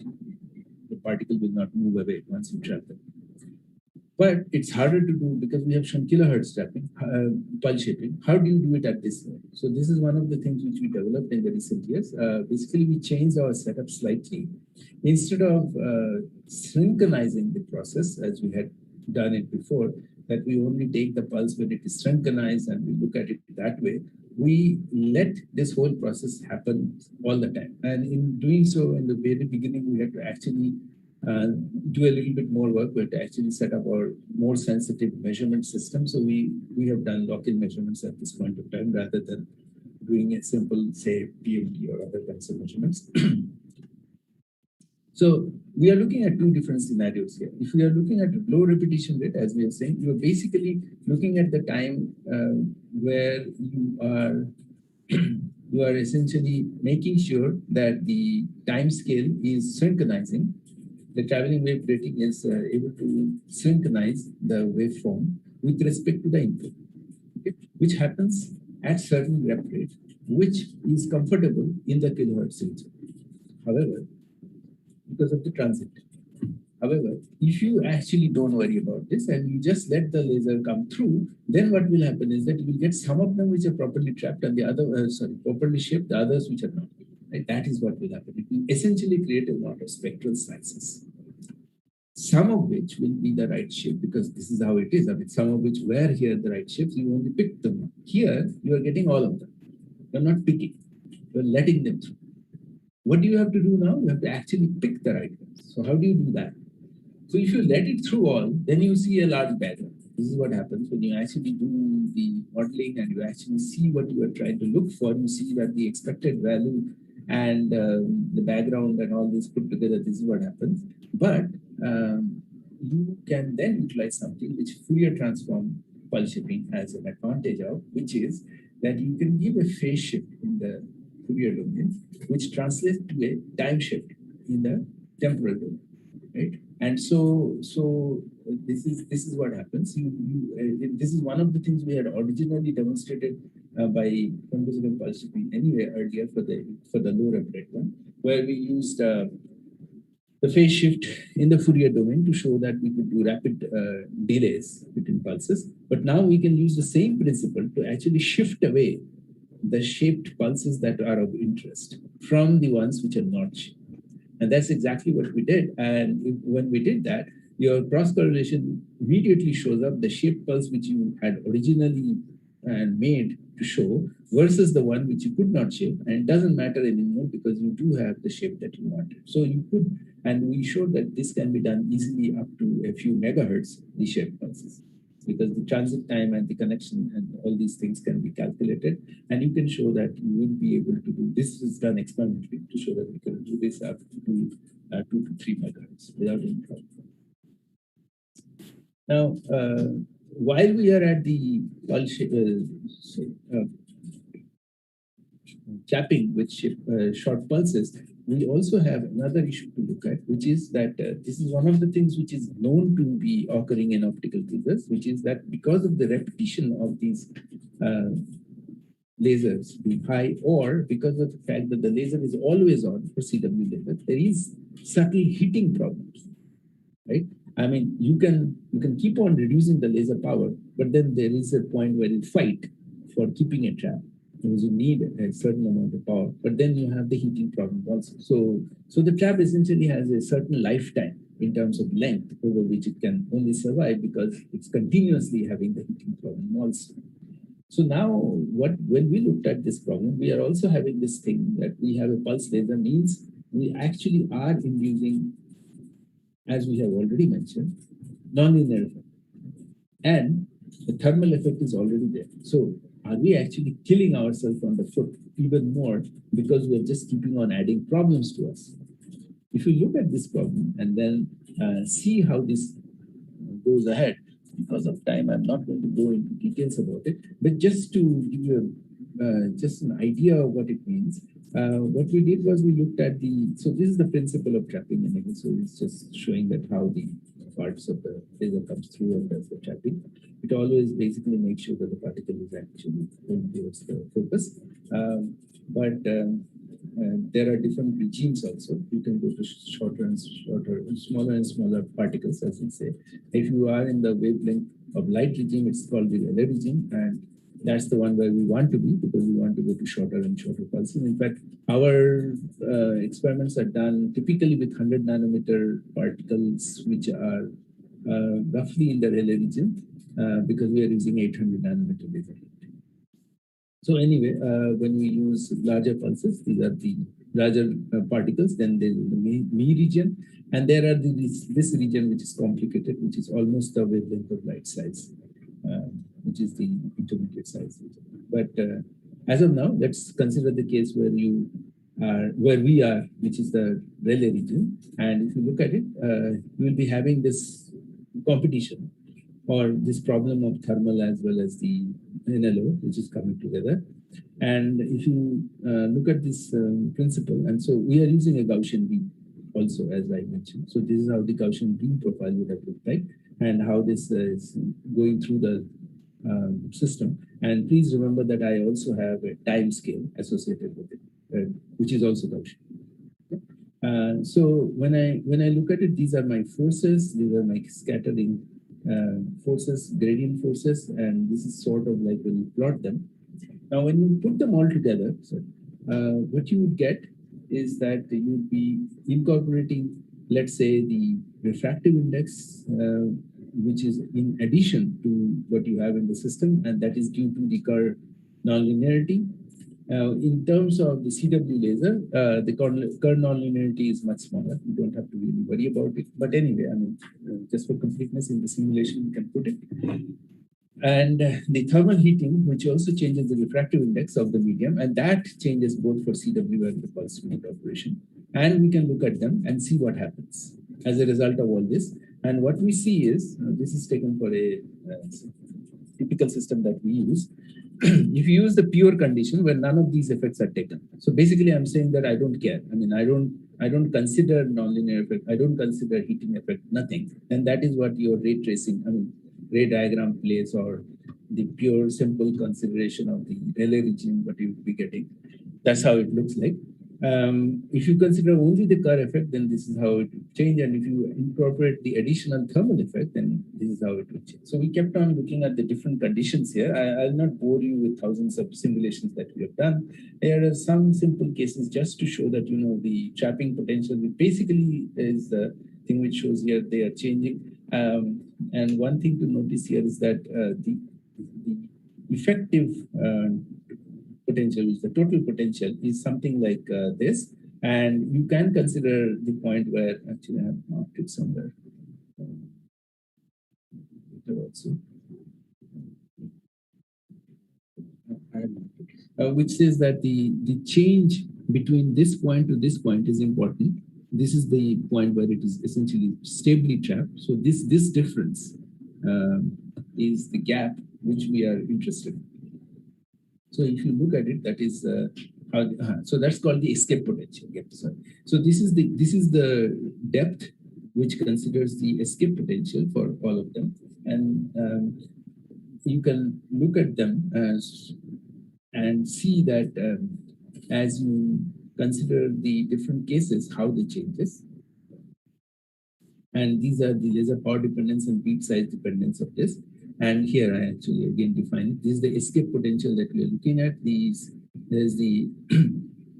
the particle will not move away once you trap them. But it's harder to do because we have shown kilohertz trapping, pulse shaping. How do you do it at this level? So this is one of the things which we developed in the recent years. Basically, we changed our setup slightly. Instead of synchronizing the process as we had done it before, that we only take the pulse when it is synchronized and we look at it that way, we let this whole process happen all the time. And in doing so, in the very beginning, we had to actually do a little bit more work. We had to actually set up our more sensitive measurement system. So we have done lock-in measurements at this point of time rather than doing a simple, say, PMT or other kinds of measurements. So we are looking at two different scenarios here. If we are looking at low repetition rate, as we are saying, you are basically looking at the time where you are essentially making sure that the time scale is synchronizing. The traveling wave grating is able to synchronize the waveform with respect to the input, okay, which happens at certain rep rate, which is comfortable in the kilohertz range. However, because of the transit. However, if you actually don't worry about this and you just let the laser come through, then what will happen is that you will get some of them which are properly trapped and the other, properly shaped, the others which are not. Right? That is what will happen. It will essentially create a lot of spectral slices. Some of which will be the right shape because this is how it is. I mean, some of which were here the right shapes, you only pick them. Here, you are getting all of them. You're not picking, you're letting them through. What do you have to do now? You have to actually pick the right ones. So how do you do that? So if you let it through all, then you see a large background. This is what happens when you actually do the modeling and you actually see what you are trying to look for. You see that the expected value and the background and all this put together, this is what happens. But you can then utilize something which Fourier transform pulse shaping has an advantage of, which is that you can give a phase shift in the Fourier domain, which translates to a time shift in the temporal domain, right? And so this is what happens. This is one of the things we had originally demonstrated by convolutional pulse shaping anyway earlier for the low rep rate one, where we used the phase shift in the Fourier domain to show that we could do rapid delays between pulses. But now we can use the same principle to actually shift away the shaped pulses that are of interest from the ones which are not shaped. And that's exactly what we did. And when we did that, your cross correlation immediately shows up the shaped pulse which you had originally made to show versus the one which you could not shape. And it doesn't matter anymore because you do have the shape that you wanted. So you could, and we showed that this can be done easily up to a few megahertz, the shaped pulses, because the transit time and the connection and all these things can be calculated. And you can show that you will be able to do this. Is done experimentally to show that we can do this up to 2 to 3 megahertz without any problem. Now, while we are at the pulse chapping with short pulses, we also have another issue to look at, which is that this is one of the things which is known to be occurring in optical tweezers, which is that because of the repetition of these lasers being high, or because of the fact that the laser is always on for CW laser, there is subtle heating problems, right? I mean, you can keep on reducing the laser power, but then there is a point where you fight for keeping it trapped, because you need a certain amount of power, but then you have the heating problem also. So the trap essentially has a certain lifetime in terms of length over which it can only survive because it's continuously having the heating problem also. So now when we looked at this problem, we are also having this thing that we have a pulse laser means we actually are inducing, as we have already mentioned, nonlinear effect. And the thermal effect is already there. So are we actually killing ourselves on the foot even more because we're just keeping on adding problems to us? If you look at this problem and then see how this goes ahead, because of time, I'm not going to go into details about it, but just to give you just an idea of what it means, what we did was we looked at so this is the principle of trapping, and again, so it's just showing that how the parts of the laser comes through and does the trapping. It always basically makes sure that the particle is actually going towards the focus. there are different regimes also. You can go to shorter and shorter, smaller and smaller particles, as we say. If you are in the wavelength of light regime, it's called the Rayleigh regime, and that's the one where we want to be, because we want to go to shorter and shorter pulses. In fact, our experiments are done typically with 100 nanometer particles, which are roughly in the Rayleigh region, because we are using 800 nanometer laser. So anyway, when we use larger pulses, these are the larger particles, then there is the me region, and there are this region which is complicated, which is almost the wavelength of light size, which is the intermediate size. But as of now, let's consider the case where we are, which is the Rayleigh region. And if you look at it, you will be having this competition, or this problem of thermal as well as the NLO, which is coming together. And if you look at this principle, and so we are using a Gaussian beam also, as I mentioned. So this is how the Gaussian beam profile would have looked like, and how this is going through the system. And please remember that I also have a time scale associated with it, which is also Gaussian. So when I look at it, these are my forces, these are my scattering forces, gradient forces, and this is sort of like when you plot them. Now, when you put them all together, so, what you would get is that you would be incorporating, let's say, the refractive index, which is in addition to what you have in the system, and that is due to the Kerr nonlinearity. In terms of the CW laser, the Kerr nonlinearity is much smaller. You don't have to really worry about it. But anyway, I mean, just for completeness in the simulation, you can put it. And the thermal heating, which also changes the refractive index of the medium, and that changes both for CW and the pulse unit operation. And we can look at them and see what happens as a result of all this. And what we see is, this is taken for a typical system that we use. If you use the pure condition where none of these effects are taken. So basically I'm saying that I don't care. I mean, I don't consider nonlinear effect. I don't consider heating effect, nothing. And that is what your ray tracing, I mean, ray diagram plays, or the pure simple consideration of the Rayleigh regime, what you would be getting. That's how it looks like. If you consider only the Kerr effect, then this is how it will change. And if you incorporate the additional thermal effect, then this is how it will change. So we kept on looking at the different conditions here. I'll not bore you with thousands of simulations that we have done. There are some simple cases just to show that, you know, the trapping potential, which basically is the thing which shows here they are changing. And one thing to notice here is that the effective potential, which the total potential, is something like this. And you can consider the point where, actually I have marked it somewhere. Also. Which says that the change between this point to this point is important. This is the point where it is essentially stably trapped. So this difference is the gap which we are interested in. So if you look at it, that is so that's called the escape potential. Sorry. So this is the depth which considers the escape potential for all of them, and you can look at them and see that as you consider the different cases, how they changes. And these are the laser power dependence and beat size dependence of this. And here I actually again define it. This is the escape potential that we are looking at. There's the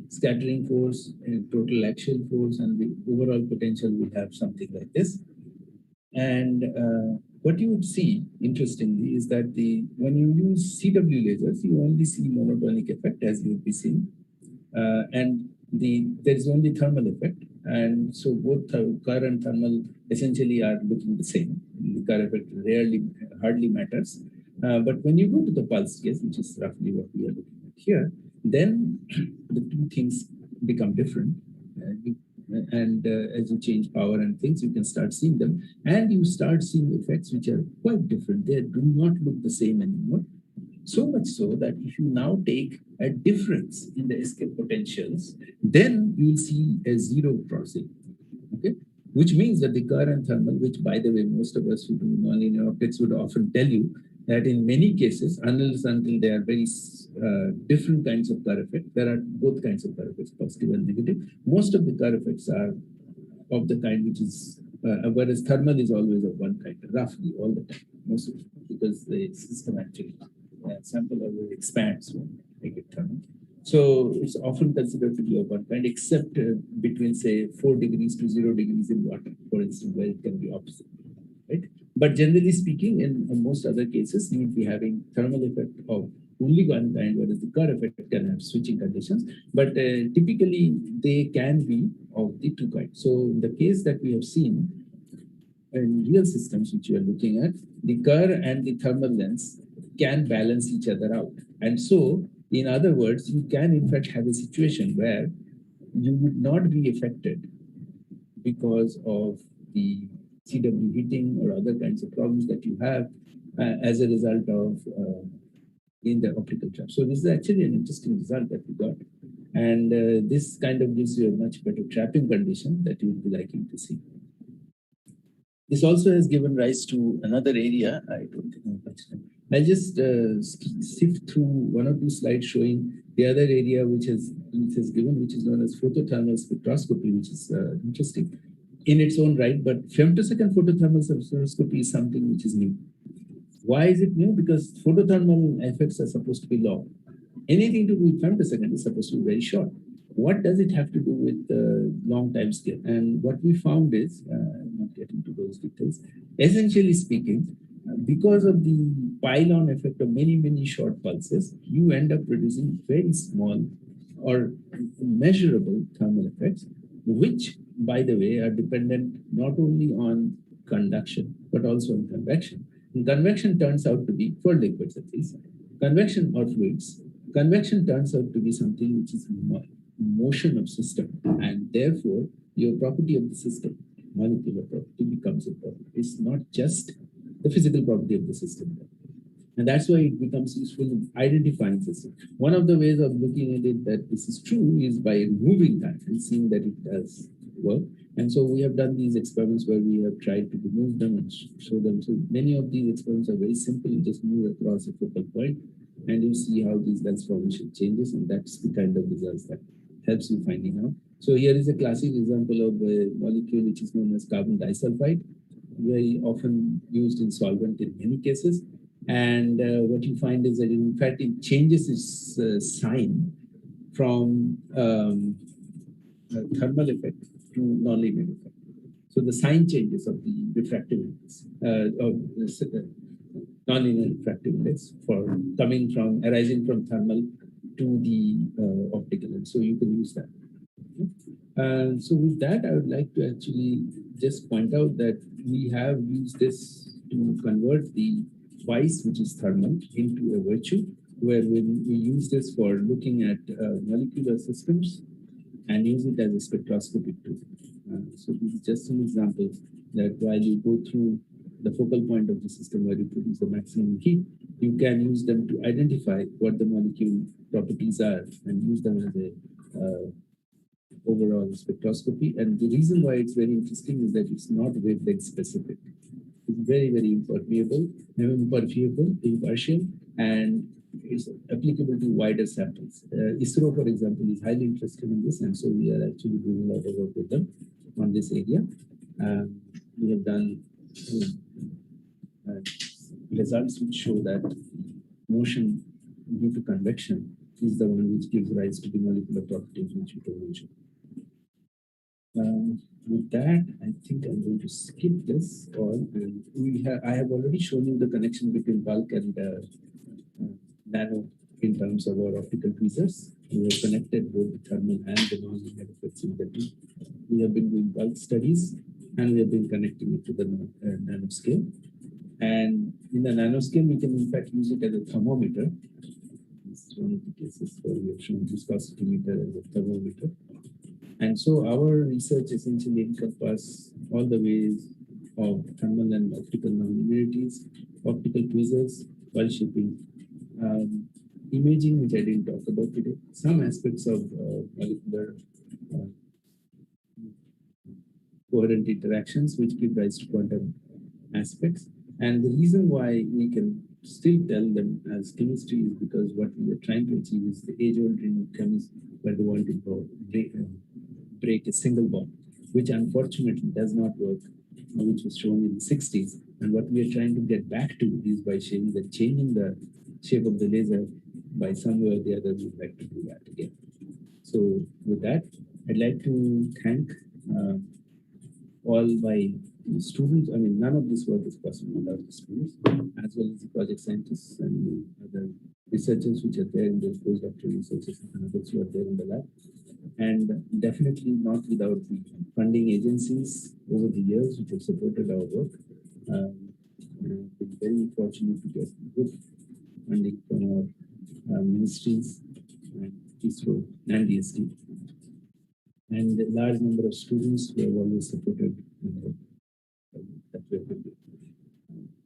scattering force, total axial force, and the overall potential will have something like this. And what you would see, interestingly, is that when you use CW lasers, you only see monotonic effect, as you would be seeing. And there is only thermal effect. And so both Kerr and thermal essentially are looking the same. The Kerr effect hardly matters. But when you go to the pulse case, which is roughly what we are looking at here, then the two things become different. And as you change power and things, you can start seeing them. And you start seeing effects which are quite different. They do not look the same anymore. So much so that if you now take a difference in the escape potentials, then you will see a zero crossing, okay? Which means that the Kerr and thermal, which by the way, most of us who do nonlinear optics would often tell you that in many cases, unless until they are very different kinds of Kerr effect, there are both kinds of Kerr effects, positive and negative. Most of the Kerr effects are of the kind which is, whereas thermal is always of one kind, roughly all the time, most of it, because the system actually sample always expands when you get thermal. So it's often considered to be of one kind, except between say 4 degrees to 0 degrees in water, for instance, where it can be opposite, right? But generally speaking, in most other cases, you would be having thermal effect of only one kind, whereas the Kerr effect can have switching conditions. But typically, they can be of the two kinds. So in the case that we have seen in real systems, which you are looking at, the Kerr and the thermal lengths can balance each other out. And so, in other words, you can in fact have a situation where you would not be affected because of the CW heating or other kinds of problems that you have as a result of in the optical trap. So this is actually an interesting result that we got. And this kind of gives you a much better trapping condition that you would be liking to see. This also has given rise to another area. I don't think I'm much time. I'll just sift through one or two slides showing the other area which has given, which is known as photothermal spectroscopy, which is interesting in its own right. But femtosecond photothermal spectroscopy is something which is new. Why is it new? Because photothermal effects are supposed to be long. Anything to do with femtosecond is supposed to be very short. What does it have to do with long time scale? And what we found is, I'm not getting to those details, essentially speaking, because of the pylon effect of many, many short pulses, you end up producing very small or measurable thermal effects, which, by the way, are dependent not only on conduction, but also on convection. And convection turns out to be, for liquids at least, convection or fluids, convection turns out to be something which is motion of system, and therefore your property of the system, molecular property, becomes important. It's not just the physical property of the system. And that's why it becomes useful in identifying system. One of the ways of looking at it that this is true is by removing that and seeing that it does work. And so we have done these experiments where we have tried to remove them and show them. So many of these experiments are very simple. You just move across a focal point and you see how these lens formation changes. And that's the kind of results that helps you finding out. So here is a classic example of a molecule which is known as carbon disulfide, very often used in solvent in many cases. And what you find is that in fact it changes its sign from thermal effect to nonlinear effect. So the sign changes of the refractive index, of nonlinear refractive index for coming from arising from thermal to the optical, and so you can use that. And so with that, I would like to actually just point out that we have used this to convert the vice, which is thermal, into a virtue, where we use this for looking at molecular systems and use it as a spectroscopic tool. So this is just an example that while you go through the focal point of the system where you produce the maximum heat, you can use them to identify what the molecule properties are and use them as a overall spectroscopy. And the reason why it's very interesting is that it's not wavelength specific. It's very, very impermeable, impartial, and it's applicable to wider samples. ISRO, for example, is highly interested in this, and so we are actually doing a lot of work with them on this area. We have done results which show that motion due to convection is the one which gives rise to the molecular properties which we can mention. With that, I think I'm going to skip this all. I have already shown you the connection between bulk and nano in terms of our optical tweezers. We have connected both the thermal and the nonlinear effects in the two. We have been doing bulk studies and we have been connecting it to the nanoscale. And in the nanoscale, we can in fact use it as a thermometer. This is one of the cases where we have shown viscosity meter as a thermometer. And so our research essentially encompasses all the ways of thermal and optical nonlinearities, optical tweezers, while shaping, imaging, which I didn't talk about today, some aspects of molecular coherent interactions, which give rise to quantum aspects. And the reason why we can still tell them as chemistry is because what we are trying to achieve is the age-old dream of chemists where they want to break a single bond, which unfortunately does not work, which was shown in the 60s. And what we are trying to get back to is by showing that changing the shape of the laser by some way or the other, we'd like to do that again. So with that, I'd like to thank all my students. I mean, none of this work is possible without the students, as well as the project scientists and the other researchers which are there in the postdoctoral researchers and others who are there in the lab. And definitely not without the funding agencies over the years which have supported our work. We've been very fortunate to get good funding from our ministries and ISRO and DST. And a large number of students who have always supported that we have been doing.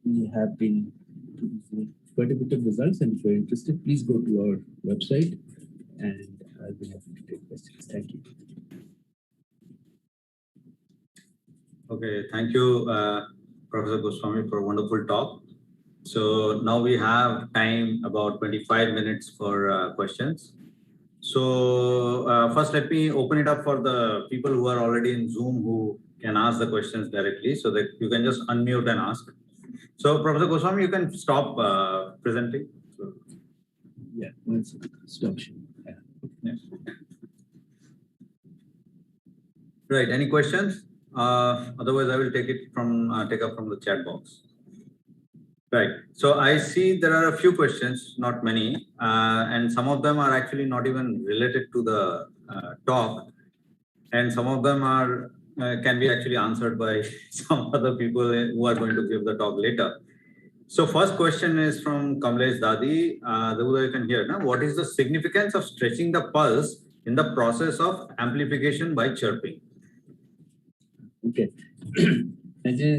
We have been producing quite a bit of results, and if you're interested, please go to our website and I'll be happy to take questions. Thank you. Okay, thank you, Professor Goswami, for a wonderful talk. So now we have time about 25 minutes for questions. So first, let me open it up for the people who are already in Zoom who can ask the questions directly, so that you can just unmute and ask. So Professor Goswami, you can stop presenting. So, yeah, once stop sharing. Yeah. Right. Any questions? Otherwise, I will take up from the chat box. Right. So I see there are a few questions, not many, and some of them are actually not even related to the talk, and some of them are can be actually answered by some other people who are going to give the talk later. So first question is from Kamlesh Dadi. You can hear now. What is the significance of stretching the pulse in the process of amplification by chirping? Okay, actually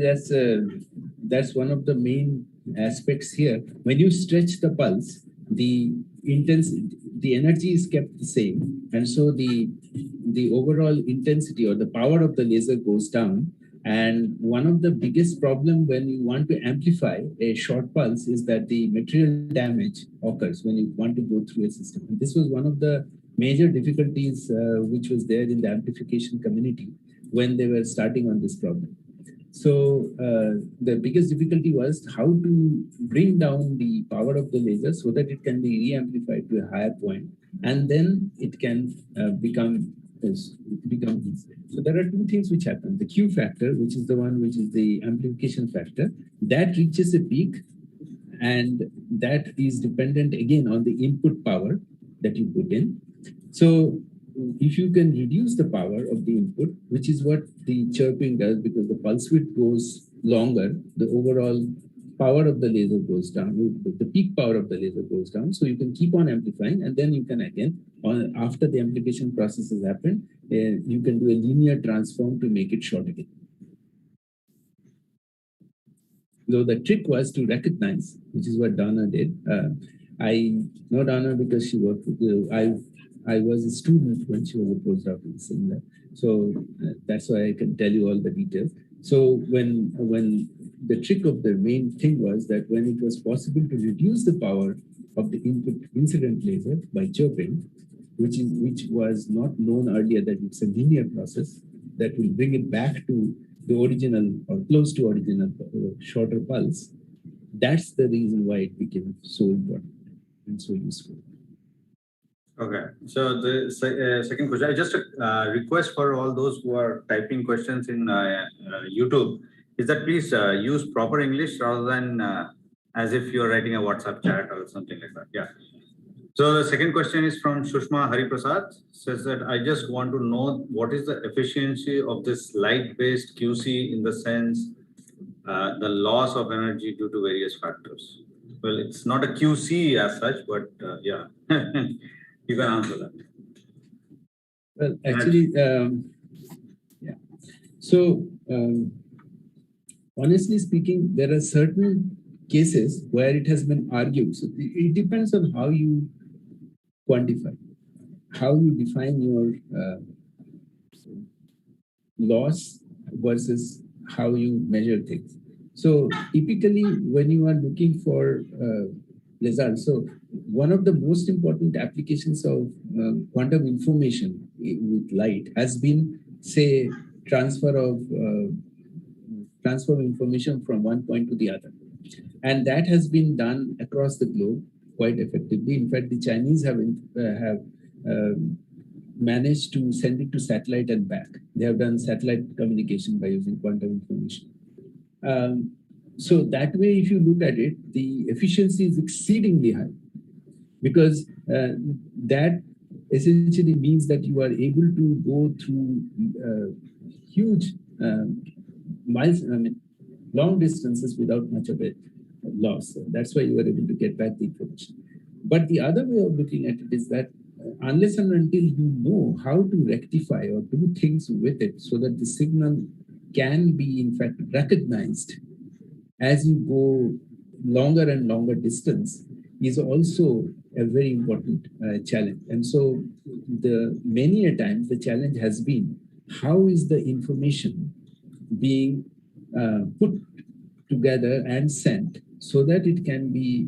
that's one of the main aspects here. When you stretch the pulse, the energy is kept the same, and so the overall intensity or the power of the laser goes down. And one of the biggest problem when you want to amplify a short pulse is that the material damage occurs when you want to go through a system. And this was one of the major difficulties which was there in the amplification community when they were starting on this problem. So the biggest difficulty was how to bring down the power of the laser so that it can be re-amplified to a higher point, and then it can become easy. So there are two things which happen. The Q factor, which is the one which is the amplification factor, that reaches a peak, and that is dependent again on the input power that you put in. So if you can reduce the power of the input, which is what the chirping does, because the pulse width goes longer, the overall power of the laser goes down, the peak power of the laser goes down. So you can keep on amplifying, and then you can again, after the amplification process has happened, you can do a linear transform to make it short again. So the trick was to recognize, which is what Donna did. I know Donna because she worked with I was a student when she was a postdoc in Singapore. So that's why I can tell you all the details. So when the trick of the main thing was that when it was possible to reduce the power of the input incident laser by chirping, which was not known earlier, that it's a linear process that will bring it back to the original or close to original shorter pulse. That's the reason why it became so important and so useful. Okay, so the second question, I just request for all those who are typing questions in YouTube, is that please use proper English rather than as if you're writing a WhatsApp chat or something like that. Yeah. So the second question is from Shushma Hariprasad, says that I just want to know what is the efficiency of this light-based QC in the sense the loss of energy due to various factors. Well, it's not a QC as such, but yeah. You can answer that. Well, actually, yeah. So, honestly speaking, there are certain cases where it has been argued. So it depends on how you quantify, how you define your loss versus how you measure things. So typically, when you are looking for results, so one of the most important applications of quantum information with light has been, say, transfer of information from one point to the other. And that has been done across the globe quite effectively. In fact, the Chinese have managed to send it to satellite and back. They have done satellite communication by using quantum information. So that way, if you look at it, the efficiency is exceedingly high, because that essentially means that you are able to go through huge long distances without much of a loss. That's why you are able to get back the information. But the other way of looking at it is that unless and until you know how to rectify or do things with it so that the signal can be in fact recognized as you go longer and longer distance, is also a very important challenge. And so many a times the challenge has been, how is the information being put together and sent so that it can be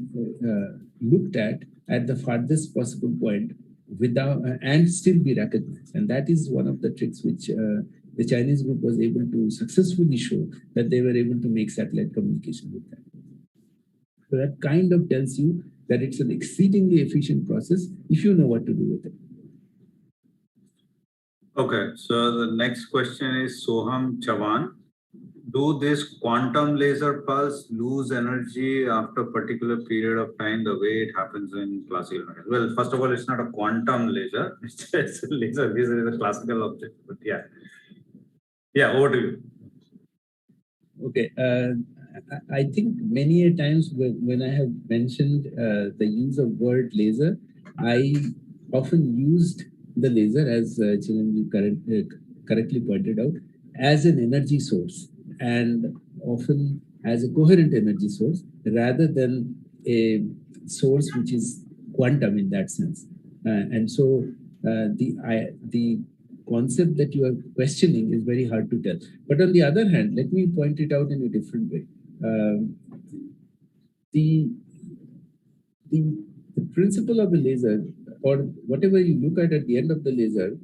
looked at the farthest possible point without and still be recognized. And that is one of the tricks which the Chinese group was able to successfully show, that they were able to make satellite communication with that. So that kind of tells you that it's an exceedingly efficient process if you know what to do with it. Okay, so the next question is Soham Chavan. Do this quantum laser pulse lose energy after a particular period of time, the way it happens in classical mechanics? Well, first of all, it's not a quantum laser. It's a laser. Laser is a classical object. But yeah. Yeah, over to you. Okay. I think many a times when I have mentioned the use of word laser, I often used the laser, as Chiranjeev correctly pointed out, as an energy source, and often as a coherent energy source, rather than a source which is quantum in that sense. And so the concept that you are questioning is very hard to tell. But on the other hand, let me point it out in a different way. The principle of a laser, or whatever you look at the end of the laser,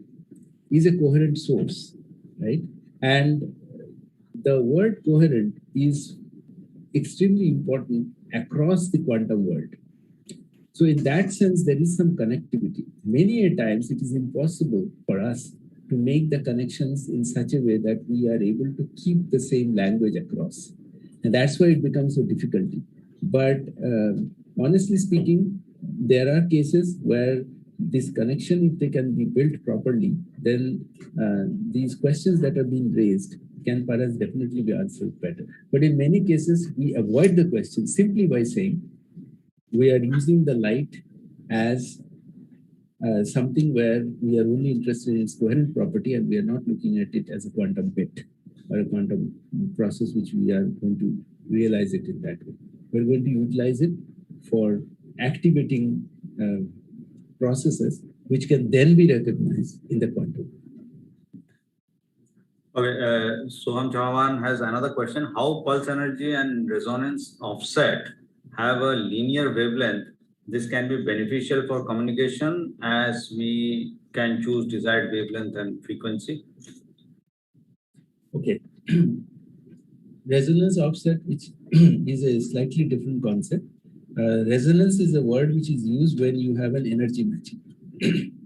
is a coherent source, right? And the word coherent is extremely important across the quantum world. So in that sense, there is some connectivity. Many a times it is impossible for us to make the connections in such a way that we are able to keep the same language across. And that's why it becomes a difficulty. But honestly speaking, there are cases where this connection, if they can be built properly, then these questions that are being raised can perhaps definitely be answered better. But in many cases, we avoid the question simply by saying we are using the light as something where we are only interested in its coherent property, and we are not looking at it as a quantum bit or a quantum process which we are going to realize it in that way. We're going to utilize it for activating processes which can then be recognized in the quantum. Okay, Soham Chavan has another question. How pulse energy and resonance offset have a linear wavelength? This can be beneficial for communication as we can choose desired wavelength and frequency. Okay. Resonance offset, which is a slightly different concept. Resonance is a word which is used when you have an energy matching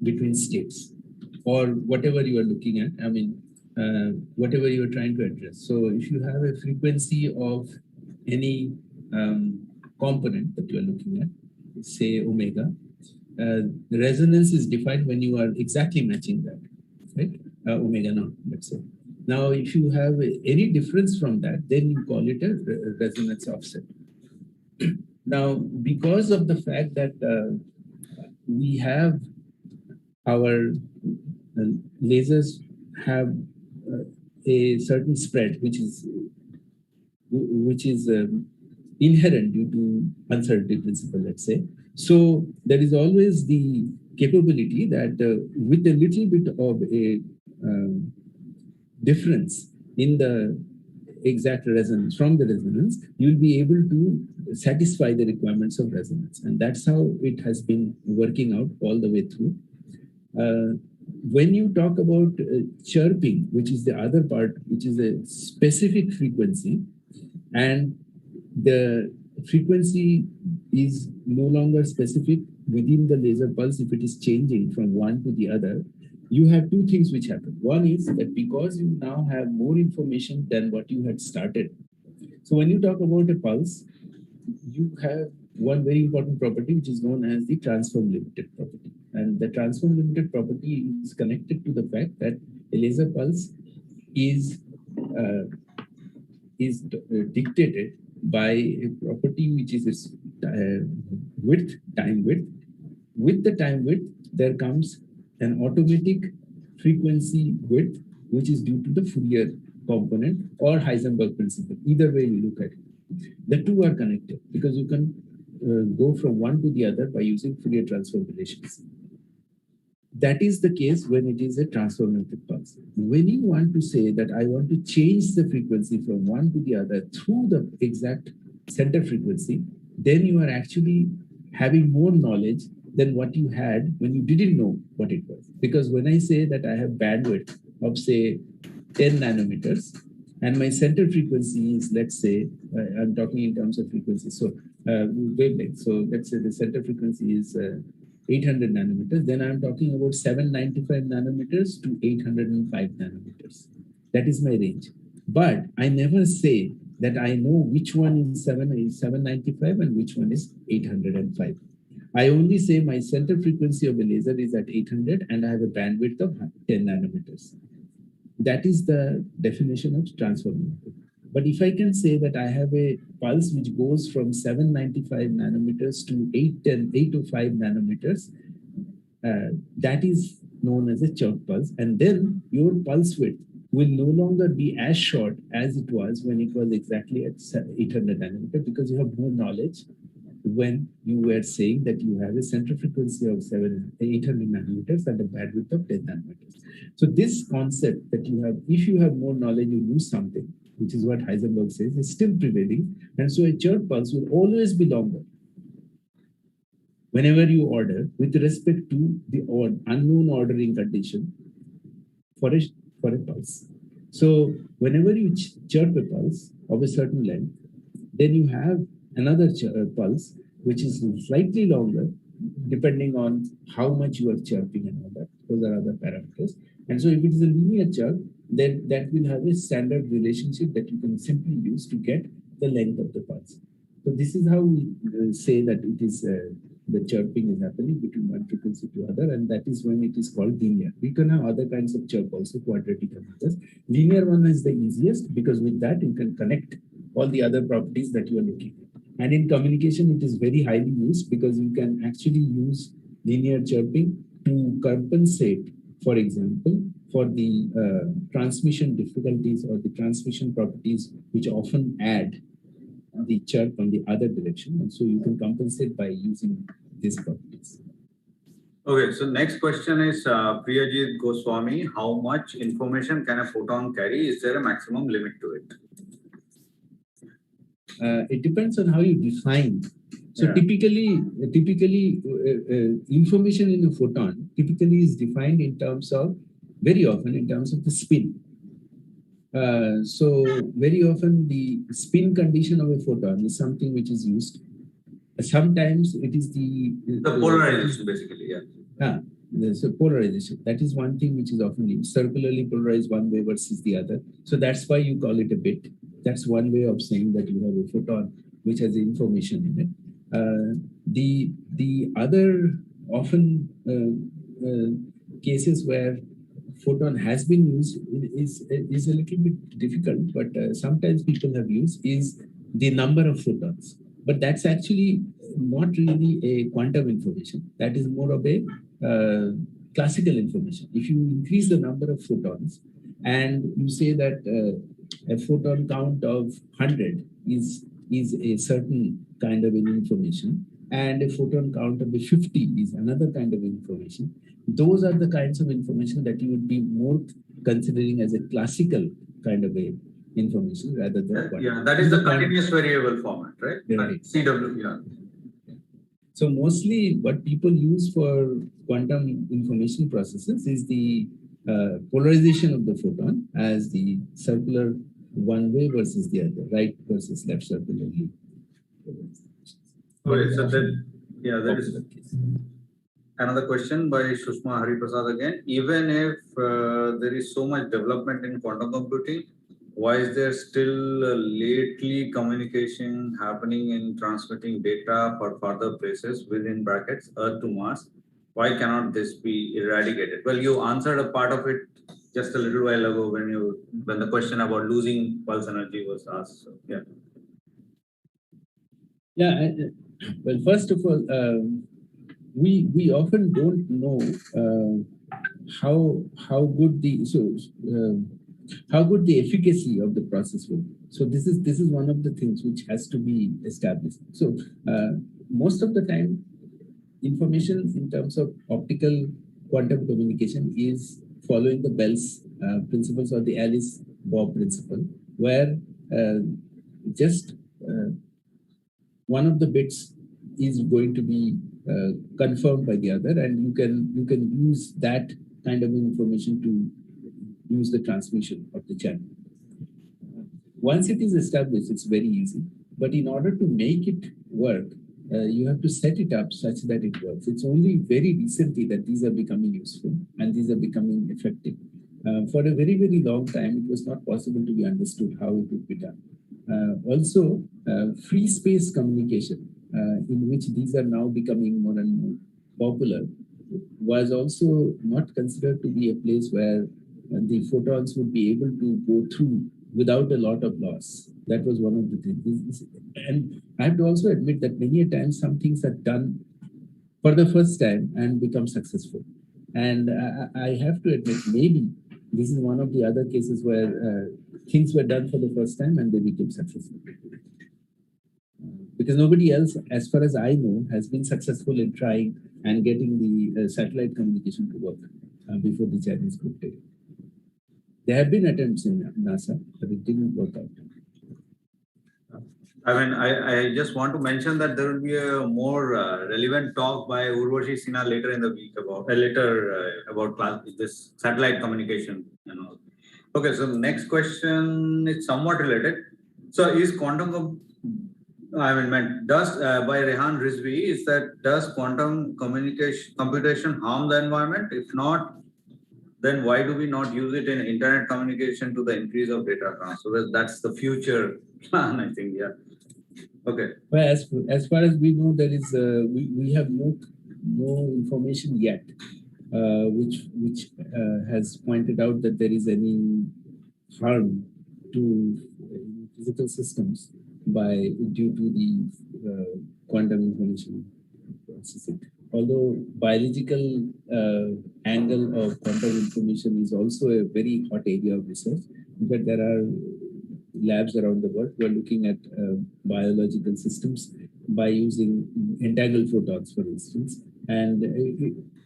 between states or whatever you are looking at. I mean, whatever you are trying to address. So if you have a frequency of any component that you are looking at, say omega, the resonance is defined when you are exactly matching that, right? Omega naught, let's say. Now, if you have any difference from that, then you call it a resonance offset. Now, because of the fact that we have our lasers have a certain spread, which is inherent due to uncertainty principle, let's say. So there is always the capability that with a little bit of a difference in the exact resonance, from the resonance, you'll be able to satisfy the requirements of resonance. And that's how it has been working out all the way through. When you talk about chirping, which is the other part, which is a specific frequency, and the frequency is no longer specific within the laser pulse if it is changing from one to the other, you have two things which happen. One is that because you now have more information than what you had started. So when you talk about a pulse, you have one very important property which is known as the transform limited property. And the transform limited property is connected to the fact that a laser pulse is dictated by a property which is its width, time width. With the time width, there comes an automatic frequency width, which is due to the Fourier component or Heisenberg principle. Either way you look at it. The two are connected because you can go from one to the other by using Fourier transform relations. That is the case when it is a transformative pulse. When you want to say that I want to change the frequency from one to the other through the exact center frequency, then you are actually having more knowledge than what you had when you didn't know what it was. Because when I say that I have bandwidth of say 10 nanometers, and my center frequency is, let's say, I'm talking in terms of frequency, so wavelength. So let's say the center frequency is 800 nanometers, then I'm talking about 795 nanometers to 805 nanometers. That is my range. But I never say that I know which one is 795 and which one is 805. I only say my center frequency of a laser is at 800 and I have a bandwidth of 10 nanometers. That is the definition of transform. But if I can say that I have a pulse which goes from 795 nanometers to 805 nanometers, that is known as a chirp pulse. And then your pulse width will no longer be as short as it was when it was exactly at 800 nanometers, because you have more knowledge when you were saying that you have a center frequency of 800 nanometers and a bandwidth of 10 nanometers. So this concept that you have, if you have more knowledge, you lose something, which is what Heisenberg says, is still prevailing. And so a chirp pulse will always be longer whenever you order with respect to the unknown ordering condition for a pulse. So whenever you chirp a pulse of a certain length, then you have another pulse, which is slightly longer, depending on how much you are chirping and all that. Those are other parameters. And so if it is a linear chirp, then that will have a standard relationship that you can simply use to get the length of the pulse. So this is how we say that it is the chirping is happening between one frequency to other, and that is when it is called linear. We can have other kinds of chirp also, quadratic and others. Linear one is the easiest because with that you can connect all the other properties that you are looking at. And in communication, it is very highly used because you can actually use linear chirping to compensate, for example, for the transmission difficulties or the transmission properties, which often add the chirp on the other direction. And so you can compensate by using these properties. Okay, so next question is Priyajit Goswami. How much information can a photon carry? Is there a maximum limit to it? It depends on how you define. So Yeah. typically, information in a photon typically is defined in terms of, very often in terms of the spin. So very often the spin condition of a photon is something which is used. Sometimes it is the polarization, basically, yeah. So polarization, that is one thing which is often used. Circularly polarized one way versus the other. So that's why you call it a bit. That's one way of saying that you have a photon which has information in it. The other often cases where photon has been used is a little bit difficult, but sometimes people have used is the number of photons. But that's actually not really a quantum information. That is more of a classical information. If you increase the number of photons and you say that a photon count of 100 is a certain kind of an information, and a photon count of 50 is another kind of information, those are the kinds of information that you would be more considering as a classical kind of a information rather than quantum. Yeah, that is the continuous variable format, right? Right. CW, yeah. So mostly what people use for quantum information processes is the polarization of the photon as the circular one way versus the other, right versus left circular. Okay, so that, yeah, there is another question by Shushma Hariprasad again. Even if there is so much development in quantum computing, why is there still lately communication happening in transmitting data for further places within brackets, Earth to Mars? Why cannot this be eradicated? Well, you answered a part of it just a little while ago when the question about losing pulse energy was asked. So, yeah. Yeah. Well, first of all, we often don't know how good the efficacy of the process will be. So this is one of the things which has to be established. So most of the time, information in terms of optical quantum communication is following the Bell's principles or the Alice-Bohr principle, where just one of the bits is going to be confirmed by the other, and you can use that kind of information to use the transmission of the channel. Once it is established, it's very easy. But in order to make it work, you have to set it up such that it works. It's only very recently that these are becoming useful and these are becoming effective. For a very, very long time, it was not possible to be understood how it would be done. Also, free space communication, in which these are now becoming more and more popular, was also not considered to be a place where the photons would be able to go through without a lot of loss. That was one of the things. And I have to also admit that many a times some things are done for the first time and become successful. And I have to admit, maybe this is one of the other cases where things were done for the first time and they became successful. Because nobody else, as far as I know, has been successful in trying and getting the satellite communication to work before the Chinese group did. There have been attempts in NASA, but it didn't work out. I mean, I just want to mention that there will be a more relevant talk by Urvashi Sinha later in the week about this satellite communication. Okay, so the next question is somewhat related. So, is quantum by Rehan Rizvi, is that does quantum computation harm the environment? If not, then why do we not use it in internet communication to the increase of data transfer? So that's the future plan, I think. Yeah. Okay. Well, as far as we know, there is we have no information yet, which has pointed out that there is any harm to physical systems due to the quantum information processing. Although biological angle of quantum information is also a very hot area of research. In fact, there are labs around the world who are looking at biological systems by using entangled photons, for instance. And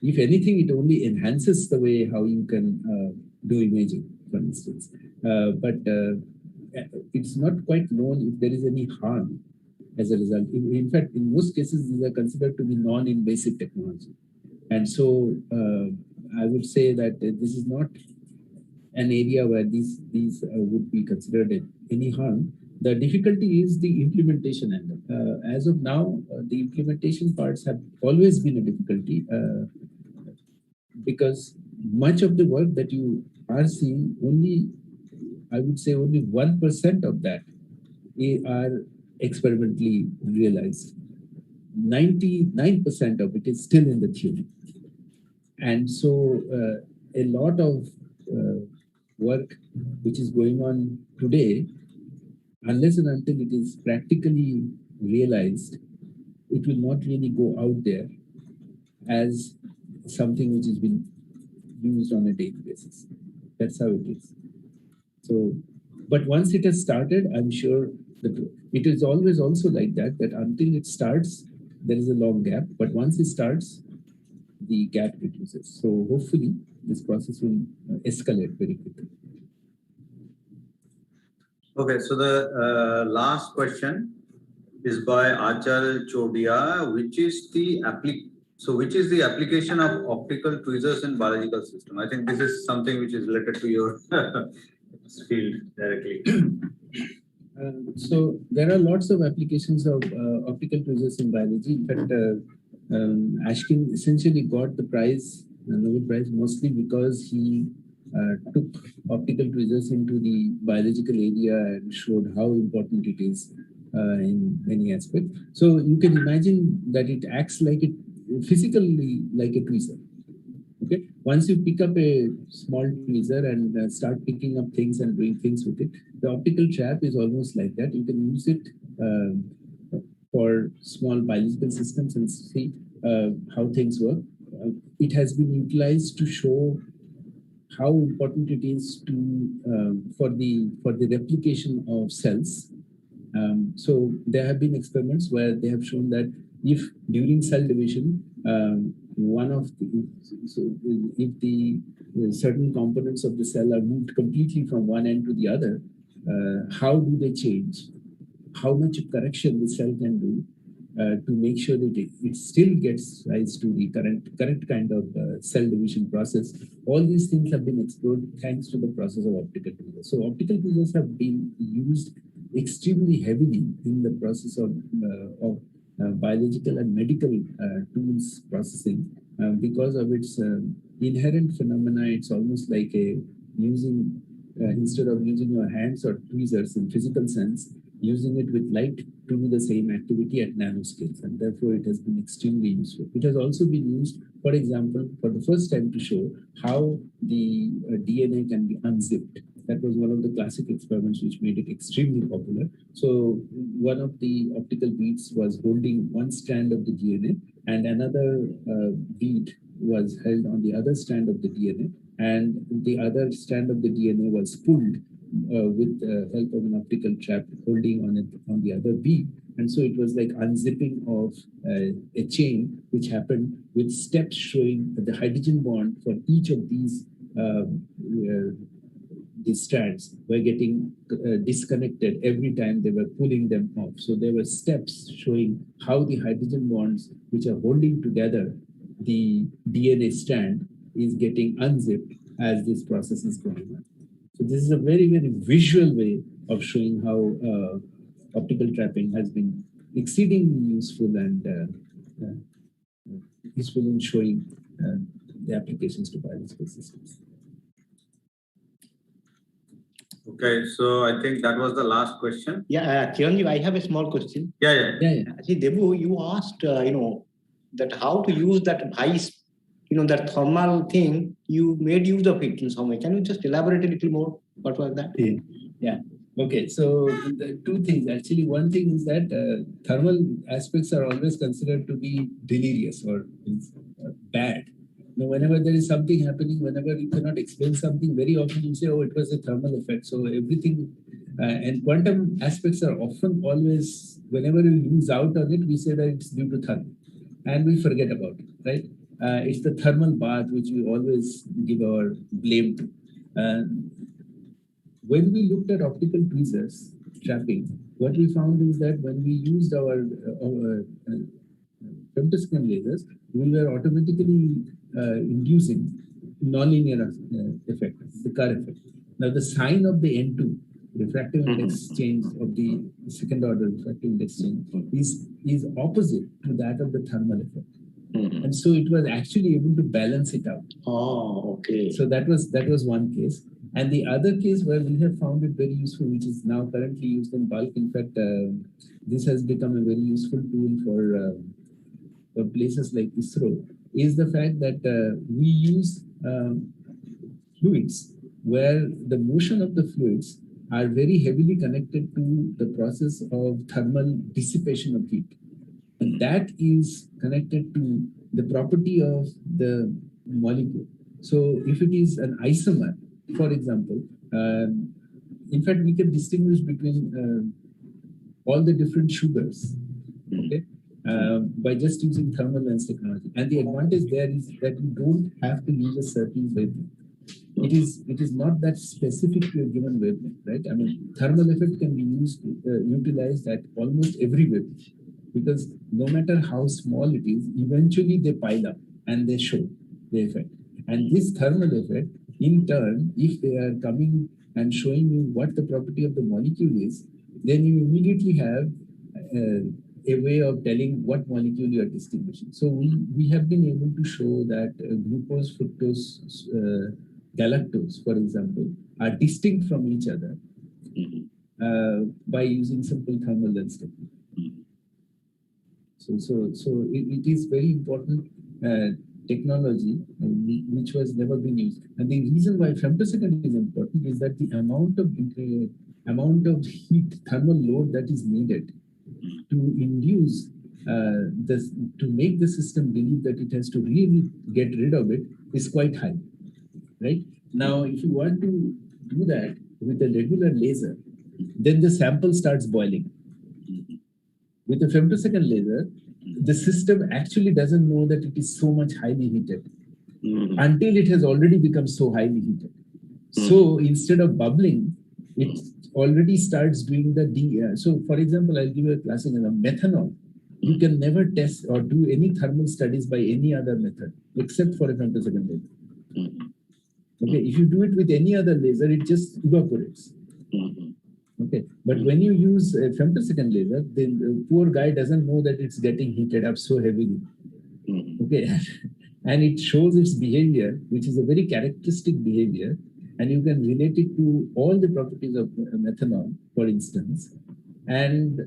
if anything, it only enhances the way how you can do imaging, for instance. But it's not quite known if there is any harm as a result. In fact, in most cases, these are considered to be non-invasive technology. And so I would say that this is not an area where these would be considered any harm. The difficulty is the implementation angle. As of now, the implementation parts have always been a difficulty because much of the work that you are seeing, I would say only 1% of that are experimentally realized. 99% of it is still in the theory. And so a lot of work which is going on today, unless and until it is practically realized, it will not really go out there as something which has been used on a daily basis. That's how it is. So, but once it has started, I'm sure that it is always also like that until it starts, there is a long gap. But once it starts, the gap reduces. So hopefully this process will escalate very quickly. Okay, so the last question is by Achal Chodia, which is the application of optical tweezers in biological system? I think this is something which is related to your field directly. So there are lots of applications of optical tweezers in biology. In fact, Ashkin essentially got the prize, the Nobel Prize, mostly because he took optical tweezers into the biological area and showed how important it is in many aspects. So you can imagine that it acts like it physically like a tweezer. Okay. Once you pick up a small tweezer and start picking up things and doing things with it, the optical trap is almost like that. You can use it for small biological systems and see how things work. It has been utilized to show how important it is to for the replication of cells. So there have been experiments where they have shown that if during cell division, if the certain components of the cell are moved completely from one end to the other, how do they change? How much correction the cell can do to make sure that it still gets rise to the correct kind of cell division process. All these things have been explored thanks to the process of optical tweezers. So optical tweezers have been used extremely heavily in the process of biological and medical tools processing because of its inherent phenomena. It's almost like using instead of using your hands or tweezers in physical sense, using it with light to do the same activity at nanoscales, and therefore it has been extremely useful. It has also been used, for example, for the first time to show how the DNA can be unzipped. That was one of the classic experiments which made it extremely popular. So one of the optical beads was holding one strand of the DNA and another bead was held on the other strand of the DNA, and the other strand of the DNA was pulled with the help of an optical trap holding on the other bead. And so it was like unzipping of a chain which happened with steps showing that the hydrogen bond for each of these strands were getting disconnected every time they were pulling them off. So there were steps showing how the hydrogen bonds which are holding together the DNA strand is getting unzipped as this process is going on. So this is a very, very visual way of showing how optical trapping has been exceedingly useful and useful in showing the applications to biological systems. Okay, so I think that was the last question. Yeah, Chiranjeev, I have a small question. Yeah. See, Debu, you asked, that how to use that ice, that thermal thing, you made use of it in some way. Can you just elaborate a little more? What was that? Yeah. Okay, so the two things. Actually, one thing is that thermal aspects are always considered to be delirious or bad. Now, whenever there is something happening, whenever you cannot explain something, very often you say, oh, it was a thermal effect. So everything, and quantum aspects are often always, whenever we lose out on it, we say that it's due to thermal. And we forget about it, right? It's the thermal bath which we always give our blame to. When we looked at optical tweezers trapping, what we found is that when we used our femtosecond lasers, we were automatically inducing nonlinear effect, the Kerr effect. Now the sign of the N2, refractive index change of the second order refractive index change, is opposite to that of the thermal effect. And so it was actually able to balance it out. Oh, okay. So that was one case. And the other case where we have found it very useful, which is now currently used in bulk. In fact, this has become a very useful tool for places like ISRO, is the fact that we use fluids where the motion of the fluids are very heavily connected to the process of thermal dissipation of heat. And that is connected to the property of the molecule. So if it is an isomer, for example, in fact, we can distinguish between all the different sugars, okay, by just using thermal lens technology. And the advantage there is that you don't have to use a certain wavelength. it is not that specific to a given wavelength, right? I mean, thermal effect can be utilized at almost every wavelength, because no matter how small it is, eventually they pile up and they show the effect. And this thermal effect, in turn, if they are coming and showing you what the property of the molecule is, then you immediately have a way of telling what molecule you are distinguishing. So we have been able to show that glucose, fructose, galactose, for example, are distinct from each other by using simple thermal lens technique. So it is very important technology which was never been used. And the reason why femtosecond is important is that the amount of heat, thermal load that is needed to induce to make the system believe that it has to really get rid of it is quite high, right? Now, if you want to do that with a regular laser, then the sample starts boiling. With a femtosecond laser, the system actually doesn't know that it is so much highly heated until it has already become so highly heated. So instead of bubbling, it already starts doing the so for example, I'll give you a classic example. Methanol, you can never test or do any thermal studies by any other method except for a femtosecond laser. Okay, if you do it with any other laser, it just evaporates. Okay, but when you use a femtosecond laser, the poor guy doesn't know that it's getting heated up so heavily. Okay, and it shows its behavior, which is a very characteristic behavior, and you can relate it to all the properties of methanol, for instance, and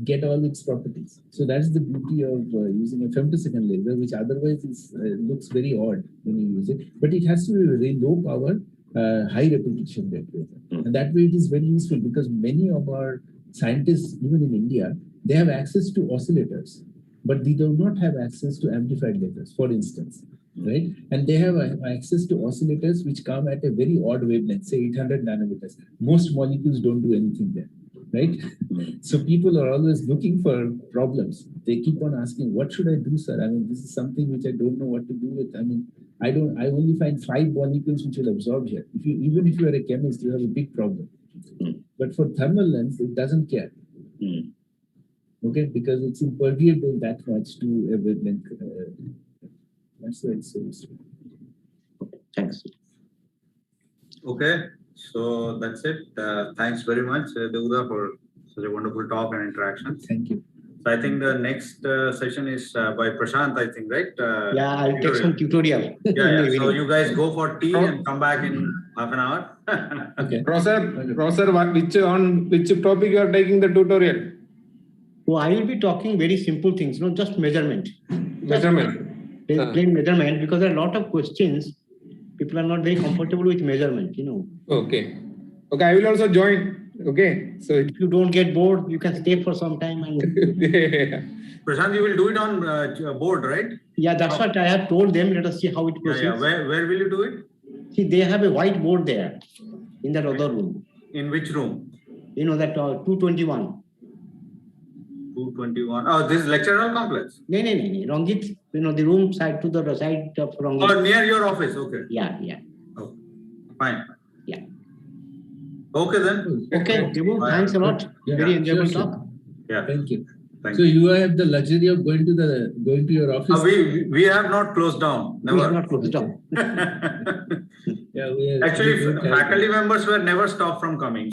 get all its properties. So that's the beauty of using a femtosecond laser, which otherwise looks very odd when you use it, but it has to be very low power, high repetition rate laser. And that way it is very useful, because many of our scientists, even in India, they have access to oscillators, but they do not have access to amplified lasers, for instance, right? And they have access to oscillators which come at a very odd wavelength, say 800 nanometers. Most molecules don't do anything there, right? So people are always looking for problems. They keep on asking, what should I do, sir? I mean, this is something which I don't know what to do with. I mean, I only find 5 molecules which will absorb here. Even if you are a chemist, you have a big problem. But for thermal lens, it doesn't care. Okay, because it's impermeable that much to a wavelength. That's why it's so useful. Thanks. Okay, so that's it. Thanks very much, Devuda, for such a wonderful talk and interaction. Thank you. So I think the next session is by Prashant, I think, right? Yeah, I'll take some tutorial. Yeah. So you guys go for tea and come back in half an hour. Okay. Professor, which topic you are taking the tutorial? So I will be talking very simple things, just measurement. Measurement. Plain measurement, because there are a lot of questions. People are not very comfortable with measurement, Okay. Okay, I will also join. Okay. So if you don't get bored, you can stay for some time. And Prashant, you will do it on board, right? yeah, that's what I have told them. Let us see how it proceeds. Yeah. Where will you do it? See, they have a whiteboard there in that other room. In which room? That 221. 221. Oh, this is lecture hall complex? No. Ranjit, the room side to the side of Ranjit. Oh, near your office. Okay. Yeah. Okay. Fine. Yeah. Okay then. Okay, Devu, thanks a lot. Yeah, Very enjoyable sure. talk. Yeah. Thank you. Thank So you. you have the luxury of going to your office. We have not closed down. Never. We have not closed down. Yeah, we are, Actually, faculty members were never stopped from coming.